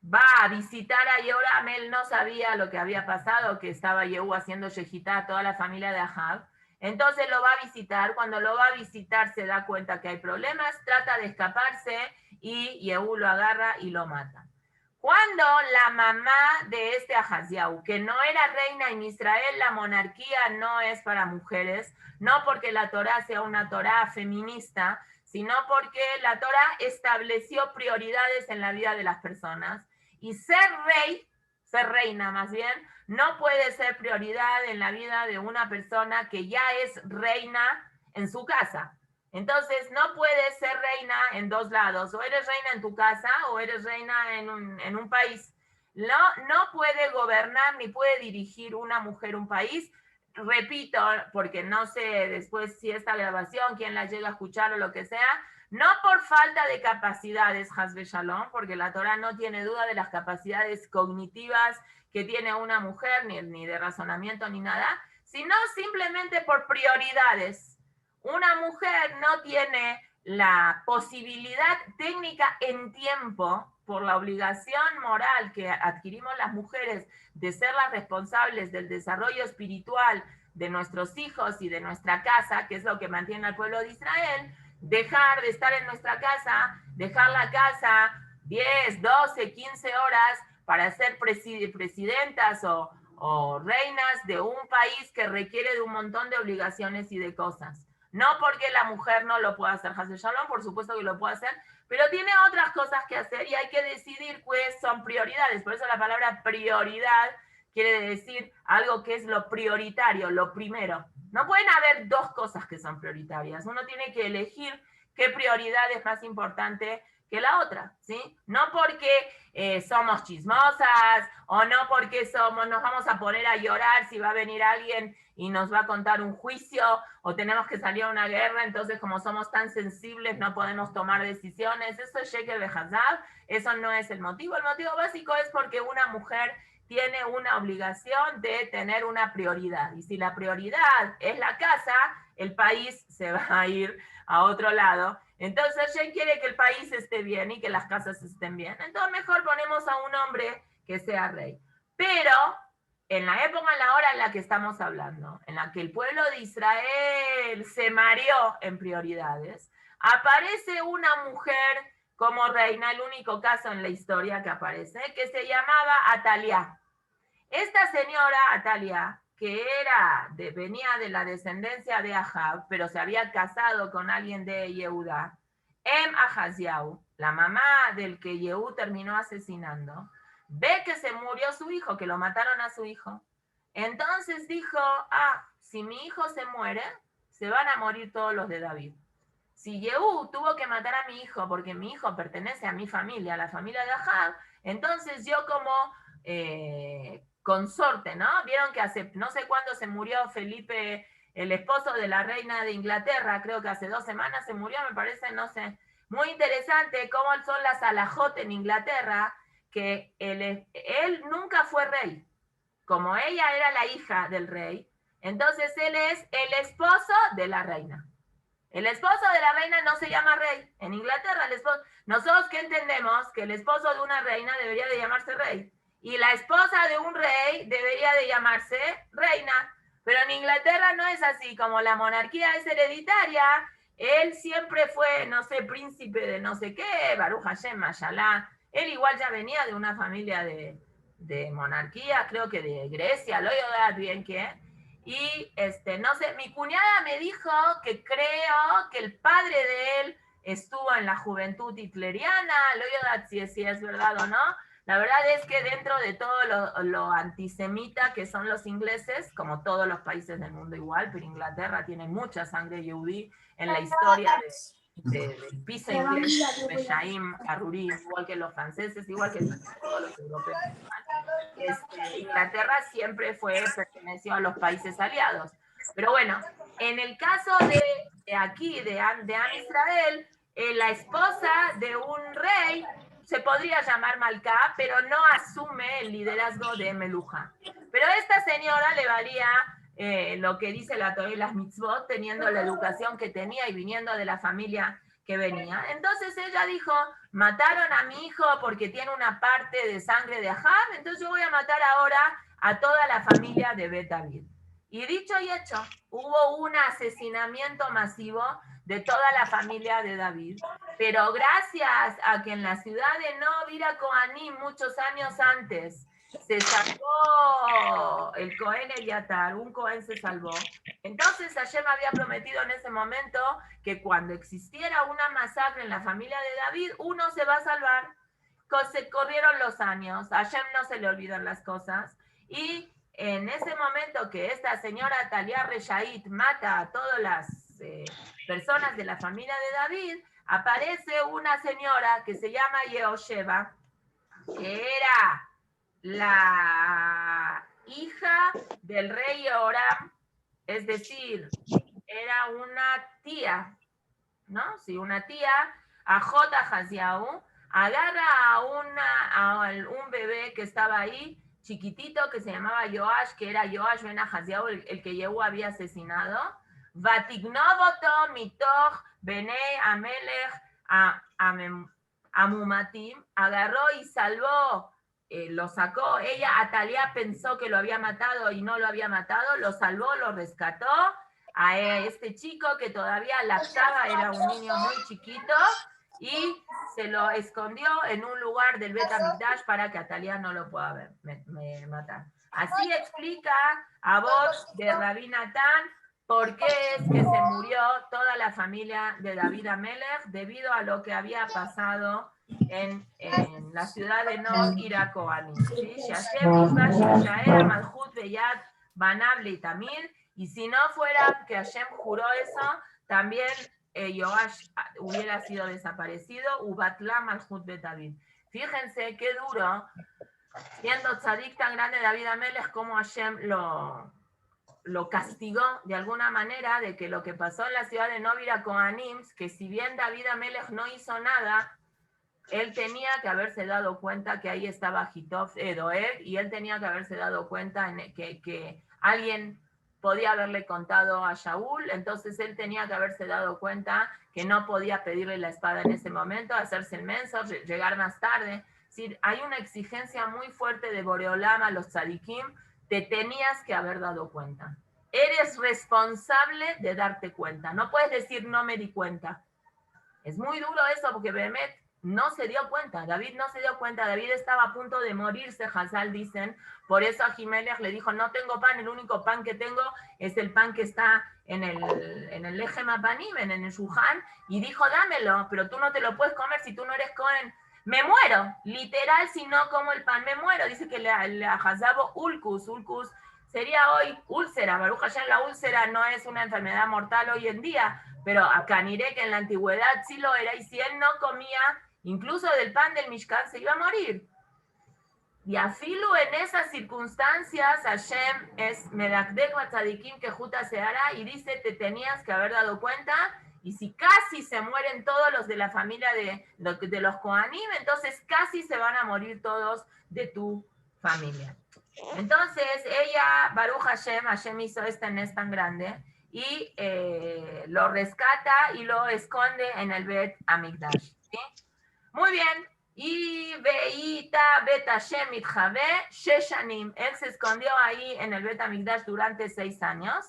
va a visitar a Yehoram. Él no sabía lo que había pasado, que estaba Yehú haciendo shejitá a toda la familia de Ahab. Entonces lo va a visitar. Cuando lo va a visitar se da cuenta que hay problemas, trata de escaparse y Yehú lo agarra y lo mata. Cuando la mamá de este Ahaziau, que no era reina en Israel, la monarquía no es para mujeres, no porque la Torá sea una Torá feminista, sino porque la Torá estableció prioridades en la vida de las personas. Y ser reina más bien, no puede ser prioridad en la vida de una persona que ya es reina en su casa. Entonces, no puedes ser reina en dos lados. O eres reina en tu casa o eres reina en un país. No puede gobernar ni puede dirigir una mujer un país. Repito, porque no sé después si esta grabación, quién la llega a escuchar o lo que sea, no por falta de capacidades, Hasbe Shalom, porque la Torah no tiene duda de las capacidades cognitivas que tiene una mujer, ni de razonamiento ni nada, sino simplemente por prioridades. Una mujer no tiene la posibilidad técnica en tiempo, por la obligación moral que adquirimos las mujeres de ser las responsables del desarrollo espiritual de nuestros hijos y de nuestra casa, que es lo que mantiene al pueblo de Israel, dejar de estar en nuestra casa, dejar la casa 10, 12, 15 horas para ser presidentas o reinas de un país que requiere de un montón de obligaciones y de cosas. No porque la mujer no lo pueda hacer, Hasbe Shalom, por supuesto que lo puede hacer, pero tiene otras cosas que hacer y hay que decidir cuáles son prioridades. Por eso la palabra prioridad quiere decir algo que es lo prioritario, lo primero. No pueden haber dos cosas que son prioritarias. Uno tiene que elegir qué prioridad es más importante que la otra, ¿sí? No porque somos chismosas o no porque nos vamos a poner a llorar si va a venir alguien y nos va a contar un juicio o tenemos que salir a una guerra, entonces como somos tan sensibles no podemos tomar decisiones. Eso es sheker vehazab, eso no es el motivo. El motivo básico es porque una mujer tiene una obligación de tener una prioridad. Y si la prioridad es la casa, el país se va a ir a otro lado. Entonces ella quiere que el país esté bien y que las casas estén bien. Entonces mejor ponemos a un hombre que sea rey. Pero en la época, en la hora en la que estamos hablando, en la que el pueblo de Israel se mareó en prioridades, aparece una mujer como reina, el único caso en la historia que aparece, que se llamaba Atalia. Esta señora Atalia, que venía de la descendencia de Ahab, pero se había casado con alguien de Yehudá, Ahaziau, la mamá del que Yehú terminó asesinando, ve que se murió su hijo, que lo mataron a su hijo. Entonces dijo, si mi hijo se muere, se van a morir todos los de David. Si Yehú tuvo que matar a mi hijo porque mi hijo pertenece a mi familia, a la familia de Ahab, entonces yo como consorte, ¿no? Vieron que hace no sé cuándo se murió Felipe, el esposo de la reina de Inglaterra, creo que hace 2 semanas se murió, me parece, no sé. Muy interesante cómo son las alajot en Inglaterra, que él nunca fue rey. Como ella era la hija del rey, entonces él es el esposo de la reina. El esposo de la reina no se llama rey. En Inglaterra, nosotros que entendemos que el esposo de una reina debería de llamarse rey. Y la esposa de un rey debería de llamarse reina. Pero en Inglaterra no es así. Como la monarquía es hereditaria, él siempre fue, no sé, príncipe de no sé qué, Baruch Hashem, Mashallah. Él igual ya venía de una familia de monarquía, creo que de Grecia, lo oí bien que. Y no sé, mi cuñada me dijo que creo que el padre de él estuvo en la juventud hitleriana, lo yodat si es verdad o no. La verdad es que dentro de todo lo antisemita que son los ingleses, como todos los países del mundo igual, pero Inglaterra tiene mucha sangre yehudí en la historia del piso inglés, Meshaim, Harurim, igual que los franceses, igual que todos los europeos. Inglaterra siempre perteneció a los países aliados. Pero bueno, en el caso de aquí, de Am Israel, la esposa de un rey se podría llamar Malká, pero no asume el liderazgo de Meluja. Pero a esta señora le valía lo que dice la Torá y las mitzvot, teniendo la educación que tenía y viniendo de la familia que venía. Entonces ella dijo, mataron a mi hijo porque tiene una parte de sangre de Ahab, entonces yo voy a matar ahora a toda la familia de Bet David. Y dicho y hecho, hubo un asesinamiento masivo de toda la familia de David. Pero gracias a que en la ciudad de Novira Kohanim, muchos años antes, se salvó el Cohen Eliatar, un Cohen se salvó. Entonces Hashem había prometido en ese momento que cuando existiera una masacre en la familia de David, uno se va a salvar. Se corrieron los años, a Hashem no se le olvidan las cosas, y en ese momento que esta señora Talia Reshait mata a todas las personas de la familia de David, aparece una señora que se llama Yehosheba, que era la hija del rey Yehoram, es decir, era una tía, ¿no? Sí, una tía, Ajot Ahaziahu, agarra a un bebé que estaba ahí, chiquitito, que se llamaba Yoash, que era Yoash ben Ahaziahu, el que Yehu había asesinado, Vatignovoto mitoch benei amelech amumatim, agarró y salvó, lo sacó, ella, Atalia, pensó que lo había matado y no lo había matado, lo salvó, lo rescató, a este chico que todavía lactaba, era un niño muy chiquito, y se lo escondió en un lugar del Bet HaMikdash para que Atalia no lo pueda matar. Así explica a voz de Rabbi Natán por qué es que se murió toda la familia de David Amelech debido a lo que había pasado en la ciudad de Nod Ira Kohanim. Y si no fuera que Hashem juró eso, también Yoash hubiera sido desaparecido, Ubatlam Malchut Bet David. Fíjense qué duro, siendo tzadik tan grande David Amelech, como Hashem lo castigó de alguna manera de que lo que pasó en la ciudad de Novira Kohanim, que si bien David Amelech no hizo nada, él tenía que haberse dado cuenta que ahí estaba Hitov Doeg, y él tenía que haberse dado cuenta que alguien podía haberle contado a Shaul, entonces él tenía que haberse dado cuenta que no podía pedirle la espada en ese momento, hacerse el menso, llegar más tarde. Es decir, hay una exigencia muy fuerte de Boreolam a los tzadikim, te tenías que haber dado cuenta. Eres responsable de darte cuenta. No puedes decir no me di cuenta. Es muy duro eso porque Behemet no se dio cuenta. David no se dio cuenta. David estaba a punto de morirse, Hazal dicen. Por eso a Ahimelech le dijo, no tengo pan, el único pan que tengo es el pan que está en el Lechem Apanim, en el Shuhan, y dijo, dámelo, pero tú no te lo puedes comer si tú no eres Cohen. Me muero, literal, si no como el pan, me muero. Dice que la Hazabo Ulcus sería hoy úlcera. Baruch Hashem, la úlcera no es una enfermedad mortal hoy en día, pero acá Niré, que en la antigüedad sí lo era, y si él no comía incluso del pan del Mishkan, se iba a morir. Y afilu en esas circunstancias, Hashem es Medakdek Batzadikim que Juta se hará, y dice, te tenías que haber dado cuenta. Y si casi se mueren todos los de la familia de los Kohanim, entonces casi se van a morir todos de tu familia. Entonces ella, Baruch Hashem hizo este nes tan grande y lo rescata y lo esconde en el Bet HaMikdash. ¿Sí? Muy bien. Y Veita Bet Hashem Itjabe Sheshanim. Él se escondió ahí en el Bet HaMikdash durante 6 años.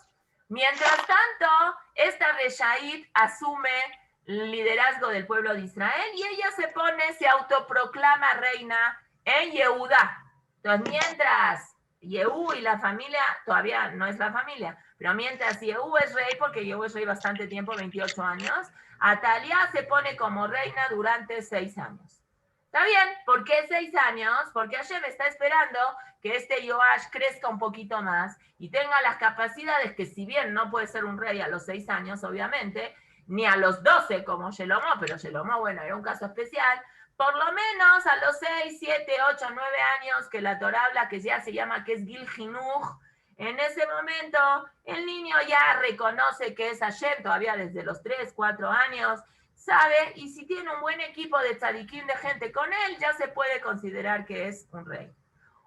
Mientras tanto, esta Reshait asume el liderazgo del pueblo de Israel y ella se autoproclama reina en Yehudá. Entonces, mientras Yehú y la familia, todavía no es la familia, pero mientras Yehú es rey, porque Yehú es rey bastante tiempo, 28 años, Atalia se pone como reina durante 6 años. ¿Está bien? ¿Por qué 6 años? Porque Hashem está esperando que este Yoash crezca un poquito más y tenga las capacidades que, si bien no puede ser un rey a los 6 años, obviamente, ni a los 12 como Shelomó, pero Shelomó, bueno, era un caso especial, por lo menos a los 6, 7, 8, 9 años que la Torah habla, que ya se llama que es Gil Jinuj, en ese momento el niño ya reconoce que es Hashem, todavía desde los 3, 4 años, sabe, y si tiene un buen equipo de tzadikim de gente con él, ya se puede considerar que es un rey.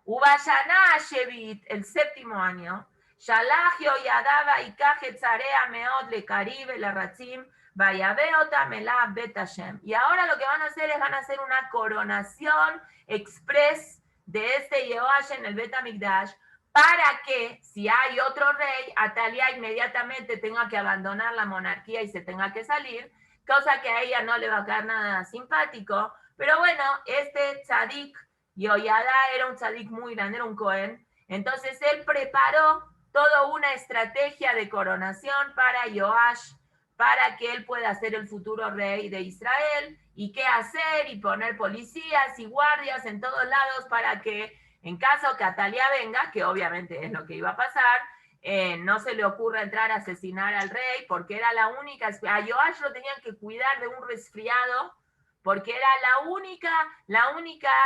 Ubayana Shevit, el 7º año, Shalach Yoyadaba y Zarea Meod le Caribe la Ratzim, Vayabeota Melab Bet Hashem. Y ahora lo que van a hacer es una coronación express de este Yehoash en el Bet HaMikdash, para que si hay otro rey, Atalia inmediatamente tenga que abandonar la monarquía y se tenga que salir, cosa que a ella no le va a quedar nada simpático. Pero bueno, este tzadik, Yoyada, era un tzadik muy grande, era un Cohen, entonces él preparó toda una estrategia de coronación para Yoash, para que él pueda ser el futuro rey de Israel, y qué hacer, y poner policías y guardias en todos lados para que, en caso que Atalia venga, que obviamente es lo que iba a pasar, no se le ocurra entrar a asesinar al rey, porque era la única, a Yoash lo tenían que cuidar de un resfriado, porque era la única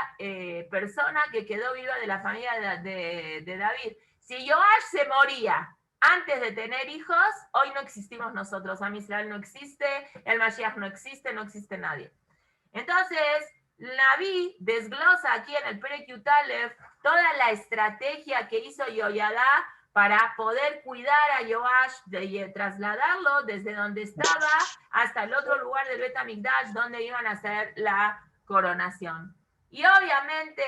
persona que quedó viva de la familia de David. Si Yoash se moría antes de tener hijos, hoy no existimos nosotros, Am Israel no existe, el Mashiach no existe nadie. Entonces, Naví desglosa aquí en el Perek Yud Aleph toda la estrategia que hizo Yoyadá para poder cuidar a Yoash, de trasladarlo desde donde estaba hasta el otro lugar del Bet HaMikdash donde iban a hacer la coronación. Y obviamente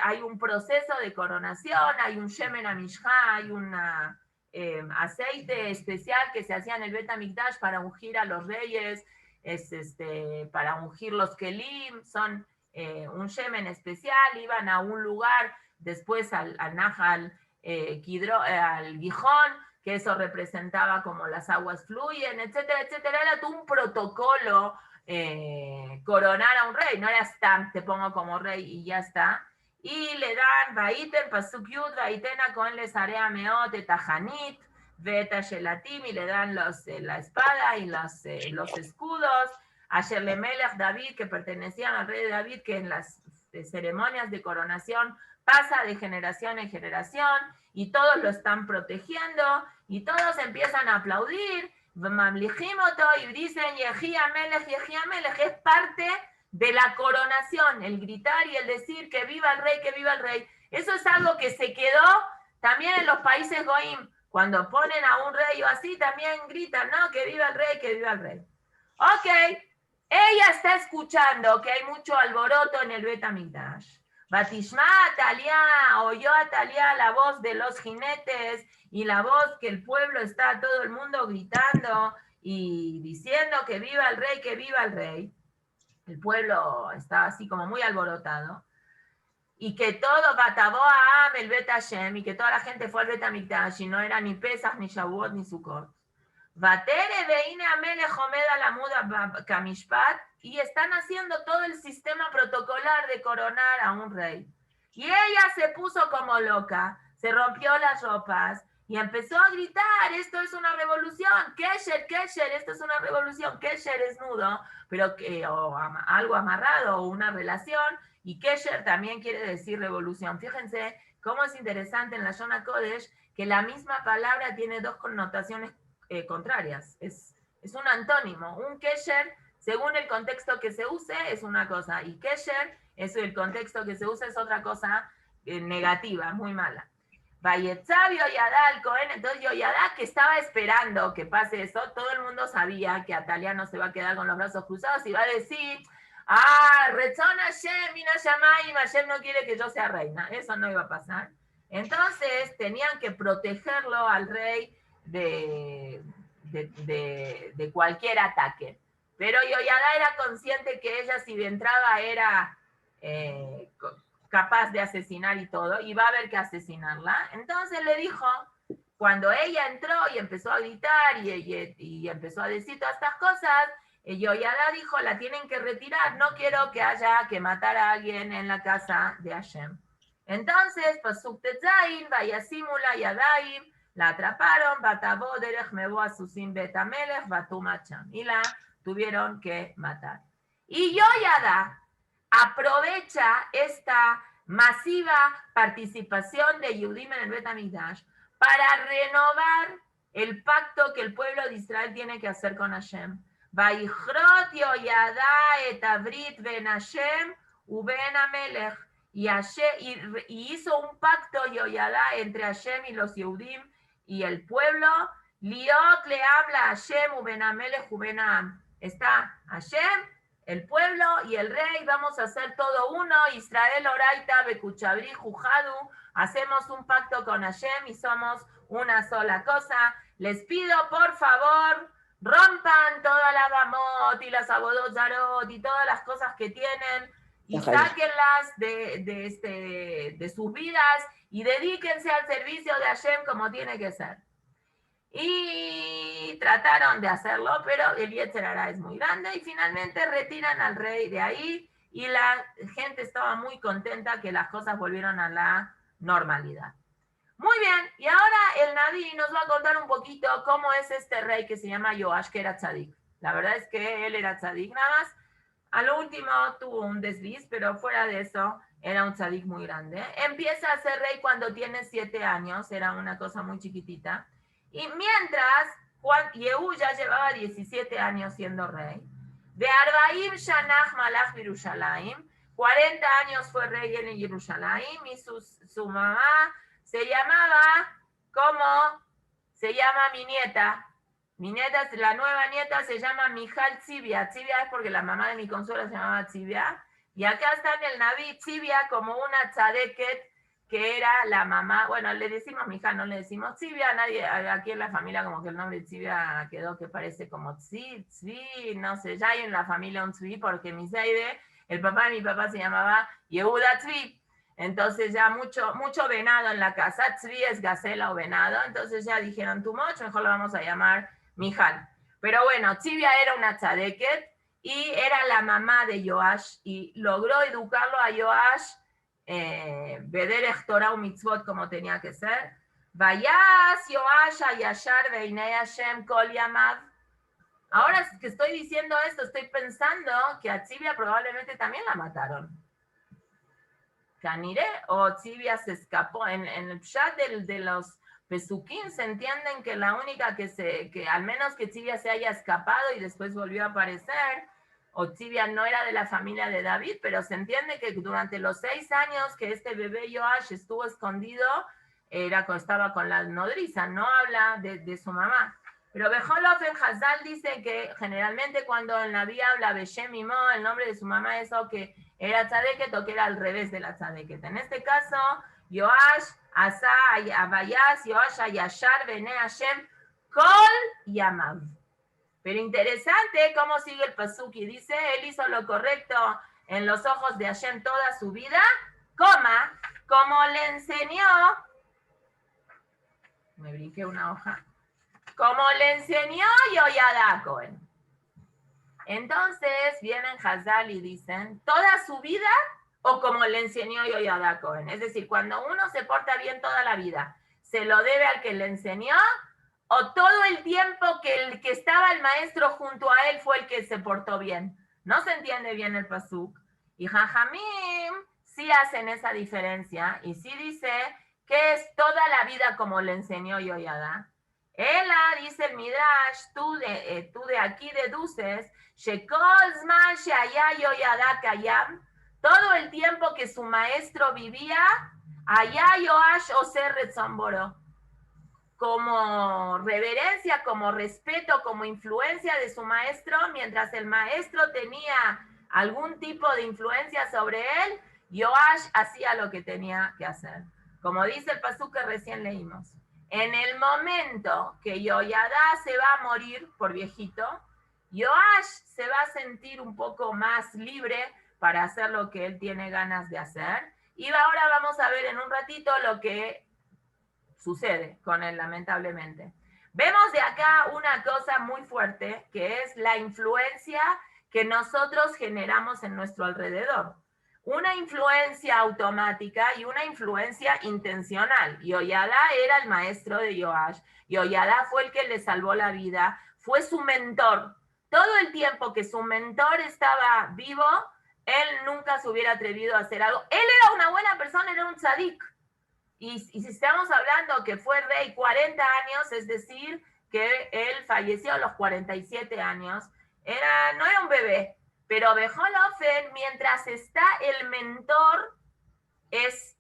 hay un proceso de coronación, hay un Shemen HaMishcha, hay un aceite especial que se hacía en el Bet HaMikdash para ungir a los reyes, para ungir los kelim, son un shemen especial, iban a un lugar, después al Nahal al Gijón, que eso representaba como las aguas fluyen, etcétera, etcétera. Era todo un protocolo coronar a un rey, no era stamp, te pongo como rey y ya está. Y le dan, Vaiten, Pasuk Yud, Vaitena, Cohen les Area Meot, Tajanit, Veta Shelatim, y le dan la espada y los escudos. Asher Lemelech David, que pertenecían al rey de David, que en las ceremonias de coronación pasa de generación en generación, y todos lo están protegiendo, y todos empiezan a aplaudir, y dicen Yehi Amelech, es parte de la coronación, el gritar y el decir que viva el rey, que viva el rey. Eso es algo que se quedó también en los países Goim. Cuando ponen a un rey o así, también gritan, ¿no? Que viva el rey, que viva el rey. Ok, ella está escuchando que hay mucho alboroto en el Bet HaMikdash. Batishma Atalia, oyó Atalia la voz de los jinetes y la voz que el pueblo está, todo el mundo gritando y diciendo que viva el rey, que viva el rey. El pueblo está así como muy alborotado. Y que todo Bataboa el Bet Hashem, y que toda la gente fue al Bet HaMikdash, y no era ni Pesach, ni Shavuot, ni Sukkot. Vatere veine Amelech Omed Alamuda Kamishpat, y están haciendo todo el sistema protocolar de coronar a un rey. Y ella se puso como loca, se rompió las ropas y empezó a gritar: esto es una revolución, Kesher, Kesher, esto es una revolución. Kesher es nudo, pero algo amarrado, o una relación, y Kesher también quiere decir revolución. Fíjense cómo es interesante en la Shona Kodesh que la misma palabra tiene dos connotaciones contrarias. Es un antónimo. Un Kesher, según el contexto que se use, es una cosa, y Kesher, es el contexto que se usa, es otra cosa negativa, muy mala. Vayetzab Yoyadá al Cohen, entonces Yoyadá, que estaba esperando que pase eso, todo el mundo sabía que Atalia no se va a quedar con los brazos cruzados y va a decir: Retzon Hashem, Mina Shamayim, Hashem no quiere que yo sea reina. Eso no iba a pasar. Entonces tenían que protegerlo al rey de cualquier ataque. Pero Yoyadá era consciente que ella, si entraba, era capaz de asesinar y todo, y va a haber que asesinarla. Entonces le dijo, cuando ella entró y empezó a gritar y empezó a decir todas estas cosas, Yoyada dijo, la tienen que retirar, no quiero que haya que matar a alguien en la casa de Hashem. Entonces, Pasuk Tetzain, Vayasimula Yadaim, la atraparon, Batabó Derech Mebo Asusim Betamelech, Batumacham, y la tuvieron que matar. Y Yoyada aprovecha esta masiva participación de Yehudim en el Bet HaMikdash para renovar el pacto que el pueblo de Israel tiene que hacer con Hashem. Vaichrot Yoyada et Abrit ben Hashem uben Amelech. Y hizo un pacto Yoyada entre Hashem y los Yehudim y el pueblo. Liot le habla a Hashem uben Amelech uben Am. Está Hashem, el pueblo y el rey, vamos a hacer todo uno. Israel Oraita Bekuchabri Jujadu. Hacemos un pacto con Hashem y somos una sola cosa. Les pido, por favor, rompan toda la gamot y las abodot zarot y todas las cosas que tienen y sáquenlas de sus vidas y dedíquense al servicio de Hashem como tiene que ser. Y trataron de hacerlo, pero el Yetzer Hara es muy grande y finalmente retiran al rey de ahí y la gente estaba muy contenta que las cosas volvieron a la normalidad. Muy bien, y ahora el Naví nos va a contar un poquito cómo es este rey que se llama Yoash, que era tzadik. La verdad es que él era tzadik, nada más. A lo último tuvo un desliz, pero fuera de eso era un tzadik muy grande. Empieza a ser rey cuando tiene 7 años, era una cosa muy chiquitita. Y mientras Yehú ya llevaba 17 años siendo rey, de Arbaim Shanach Malach Yerushalayim, 40 años fue rey en Yerushalayim y su mamá se llamaba, ¿cómo? Se llama mi nieta. Mi nieta, la nueva nieta se llama Mijal Tzivia. Tzivia es porque la mamá de mi consuelo se llamaba Tzivia. Y acá está en el Naví Tzivia como una tzadeket que era la mamá. Bueno, le decimos Mijal, no le decimos Tzivia. Nadie, aquí en la familia como que el nombre Tzivia quedó que parece como Tzvi, no sé. Ya hay en la familia un Tzvi porque mi Seide, el papá de mi papá se llamaba Yehuda Tzvi. Entonces ya mucho venado en la casa. Tzvi es gacela o venado. Entonces ya dijeron, too much, mejor lo vamos a llamar Mijal. Pero bueno, Tzivia era una tzadeket y era la mamá de Yoash y logró educarlo a Yoash Bederech Torah u Mitzvot como tenía que ser. Vayas Yoash a Yashar Beinei Hashem Kol Yamav. Ahora que estoy diciendo esto, estoy pensando que a Tzivia probablemente también la mataron. Caniré o Tzivia se escapó. En el chat de los Pesukim se entienden que la única que al menos que Tzivia se haya escapado y después volvió a aparecer, o Tzivia no era de la familia de David, pero se entiende que durante los 6 años que este bebé Yoash estuvo escondido, estaba con la nodriza, no habla de su mamá. Pero Bejolof en Hazal dice que generalmente cuando el Naví habla Beshem Imo, el nombre de su mamá, eso que era tzadeket o que era al revés de la tzadeket. En este caso, Yoash, Asa, Abayas, Yoash, Ayashar, Bene Hashem, Kol Yamav. Pero interesante cómo sigue el pasuk y dice, él hizo lo correcto en los ojos de Hashem toda su vida, como le enseñó, me brinqué una hoja, como le enseñó Yoyada Cohen. Entonces vienen Hazal y dicen, toda su vida o como le enseñó Yoyada Cohen. Es decir, cuando uno se porta bien toda la vida, ¿se lo debe al que le enseñó? ¿O todo el tiempo que el que estaba el maestro junto a él fue el que se portó bien? No se entiende bien el pasuk. Y Jajamim sí hacen esa diferencia y sí dice que es toda la vida como le enseñó Yoyada. Ela, dice el Midrash, tú de aquí deduces, Shekol Zman Sheaya Yoyada Kayam, todo el tiempo que su maestro vivía, allá Yoash Oser Retzamboro, como reverencia, como respeto, como influencia de su maestro, mientras el maestro tenía algún tipo de influencia sobre él, Yoash hacía lo que tenía que hacer. Como dice el pasuk que recién leímos. En el momento que Yoyada se va a morir por viejito, Yoash se va a sentir un poco más libre para hacer lo que él tiene ganas de hacer. Y ahora vamos a ver en un ratito lo que sucede con él, lamentablemente. Vemos de acá una cosa muy fuerte, que es la influencia que nosotros generamos en nuestro alrededor. Una influencia automática y una influencia intencional. Yoyada era el maestro de Yoash. Yoyada fue el que le salvó la vida, fue su mentor. Todo el tiempo que su mentor estaba vivo, él nunca se hubiera atrevido a hacer algo. Él era una buena persona, era un tzadik. Y si estamos hablando que fue rey 40 años, es decir, que él falleció a los 47 años, no era un bebé, pero Bejolofen, mientras está el mentor, es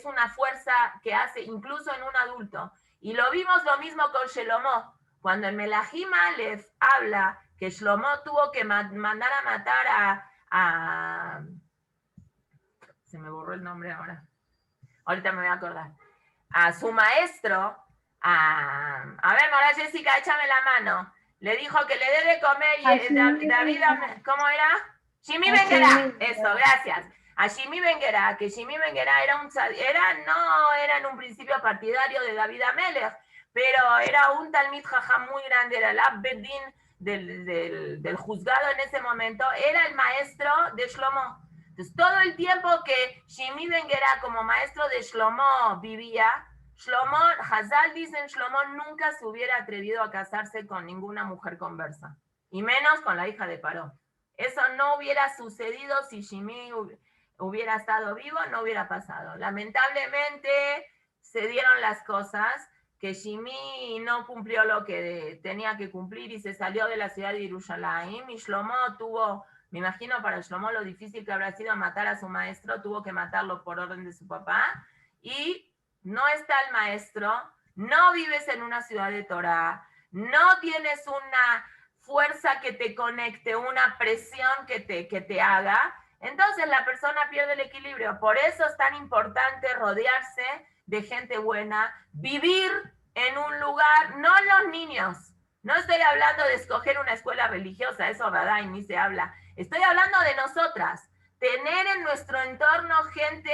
una fuerza que hace incluso en un adulto. Y lo vimos lo mismo con Shlomo. Cuando el Melahim Aleph habla que Shlomo tuvo que mandar a matar a... Se me borró el nombre ahora. Ahorita me voy a acordar. A su maestro, a ver, Mora Jessica, échame la mano. Le dijo que le debe comer David, ¿cómo era? Shimi Ben Gera, eso, gracias. A Shimi Ben Gera, que Shimi Ben Gera no era en un principio partidario de David Amelech, pero era un talmid jajam muy grande, era el Abbedin del juzgado en ese momento, era el maestro de Shlomo. Entonces, todo el tiempo que Shimi Ben Gera como maestro de Shlomo vivía, Shlomo, Hazal dicen, Shlomo nunca se hubiera atrevido a casarse con ninguna mujer conversa, y menos con la hija de Paró. Eso no hubiera sucedido si Shimi hubiera estado vivo, no hubiera pasado. Lamentablemente se dieron las cosas, que Shimi no cumplió lo que tenía que cumplir y se salió de la ciudad de Jerusalén, y Shlomo tuvo... Me imagino para Shlomo lo difícil que habrá sido matar a su maestro, tuvo que matarlo por orden de su papá, y no está el maestro, no vives en una ciudad de Torah, no tienes una fuerza que te conecte, una presión que te haga, entonces la persona pierde el equilibrio. Por eso es tan importante rodearse de gente buena, vivir en un lugar, no los niños. No estoy hablando de escoger una escuela religiosa, eso verdad, y ni se habla. Estoy hablando de nosotras, tener en nuestro entorno gente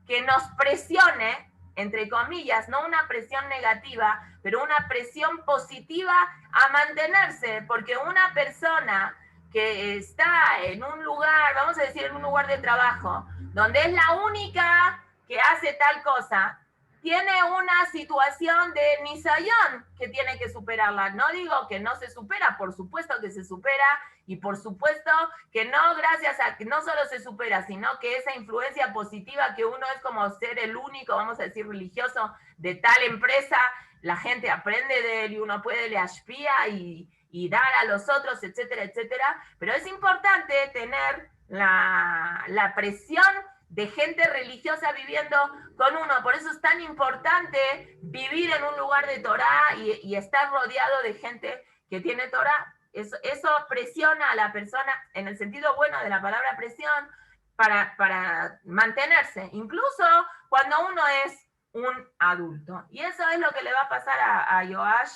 que nos presione, entre comillas, no una presión negativa, pero una presión positiva a mantenerse, porque una persona que está en un lugar, vamos a decir en un lugar de trabajo, donde es la única que hace tal cosa, tiene una situación de nisayón que tiene que superarla. No digo que no se supera, por supuesto que se supera, y por supuesto que no, gracias a que no solo se supera, sino que esa influencia positiva que uno es como ser el único, vamos a decir, religioso de tal empresa, la gente aprende de él y uno puede le aspira y dar a los otros, etcétera, etcétera. Pero es importante tener la presión de gente religiosa viviendo con uno. Por eso es tan importante vivir en un lugar de Torah y estar rodeado de gente que tiene Torah. Eso presiona a la persona, en el sentido bueno de la palabra presión, para mantenerse, incluso cuando uno es un adulto. Y eso es lo que le va a pasar a Yoash.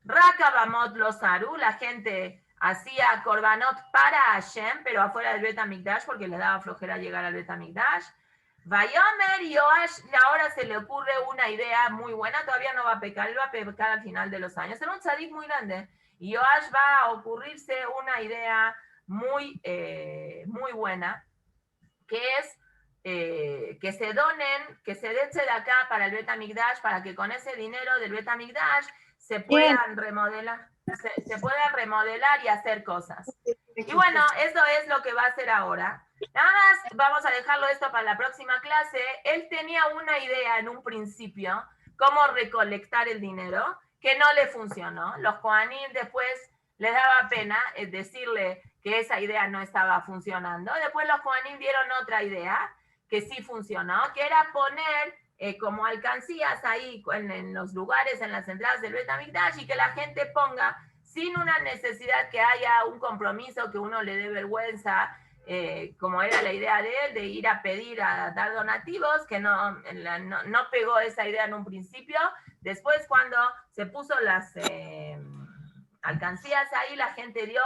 Rakabamot los Aru, la gente hacía korbanot para Hashem, pero afuera del Bet HaMikdash, porque le daba flojera llegar al Bet HaMikdash. Vayomer y Yoash, ahora se le ocurre una idea muy buena, todavía no va a pecar, él va a pecar al final de los años. Era un tzadik muy grande. Y Yoash va a ocurrirse una idea muy buena, que es que se donen, que se den de acá para el Bet HaMikdash, para que con ese dinero del Bet HaMikdash se puedan remodelar. Se pueda remodelar y hacer cosas. Y bueno, eso es lo que va a hacer ahora. Nada más vamos a dejarlo esto para la próxima clase. Él tenía una idea en un principio, cómo recolectar el dinero, que no le funcionó. Los Kohanim después les daba pena decirle que esa idea no estaba funcionando. Después los Kohanim dieron otra idea que sí funcionó, que era poner como alcancías ahí en los lugares, en las entradas del Bet HaMikdash, y que la gente ponga, sin una necesidad que haya un compromiso que uno le dé vergüenza, como era la idea de él, de ir a pedir, a dar donativos, que no pegó esa idea en un principio. Después, cuando se puso las alcancías ahí, la gente dio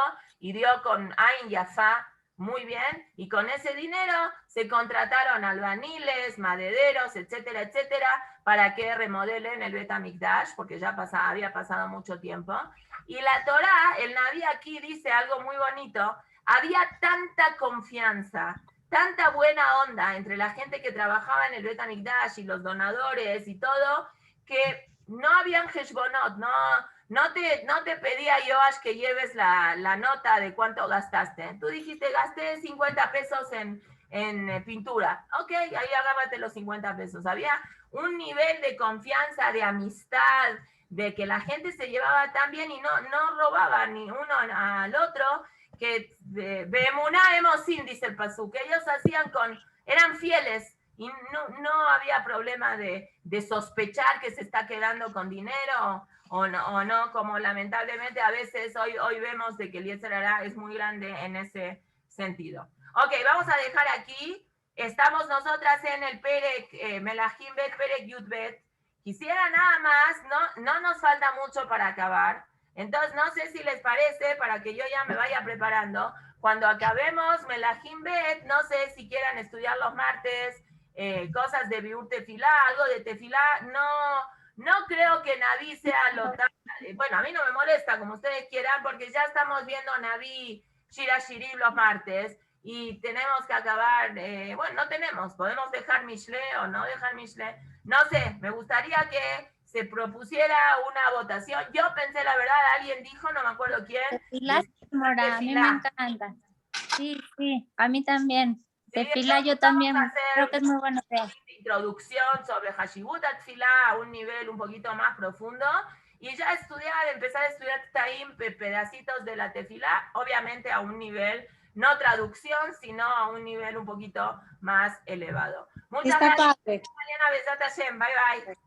con Ain Yafá, Muy bien, y con ese dinero se contrataron albañiles, madereros, etcétera, etcétera, para que remodelen el Bet HaMikdash, porque ya había pasado mucho tiempo. Y la Torá, el Naví aquí dice algo muy bonito, había tanta confianza, tanta buena onda entre la gente que trabajaba en el Bet HaMikdash y los donadores y todo, que no habían heshbonot, no te pedía Joash que lleves la nota de cuánto gastaste. Tú dijiste, gasté 50 pesos en pintura. Ok, ahí agárrate los 50 pesos. Había un nivel de confianza, de amistad, de que la gente se llevaba tan bien y no robaba ni uno al otro, que Beemuná Emosin, dice el Pasuk, que ellos eran fieles y no había problema de sospechar que se está quedando con dinero o no, como lamentablemente a veces hoy vemos de que el Yetzer Hará es muy grande en ese sentido. Ok, vamos a dejar aquí. Estamos nosotras en el Perek, Melahim Bet, Perek Yud Bet. Quisiera nada más, no nos falta mucho para acabar. Entonces, no sé si les parece, para que yo ya me vaya preparando, cuando acabemos Melahim Bet, no sé si quieran estudiar los martes, cosas de Biur Tefilá, algo de Tefilá, no creo que Naví sea lo tan... Bueno, a mí no me molesta, como ustedes quieran, porque ya estamos viendo Naví Shira Shirim los martes, y tenemos que acabar, podemos dejar Mishle o no dejar Mishle, no sé, me gustaría que se propusiera una votación. Yo pensé, la verdad, alguien dijo, no me acuerdo quién. Tefilá, Mora, a mí me encanta. Sí, a mí también. Tefilá yo también creo que es muy buena idea. Introducción sobre Hashibut Tefilá a un nivel un poquito más profundo y ya empezar a estudiar Taim, pedacitos de la Tefilá, obviamente a un nivel, no traducción, sino a un nivel un poquito más elevado. Muchas gracias. Mañana, Besat Hashem. Bye, bye.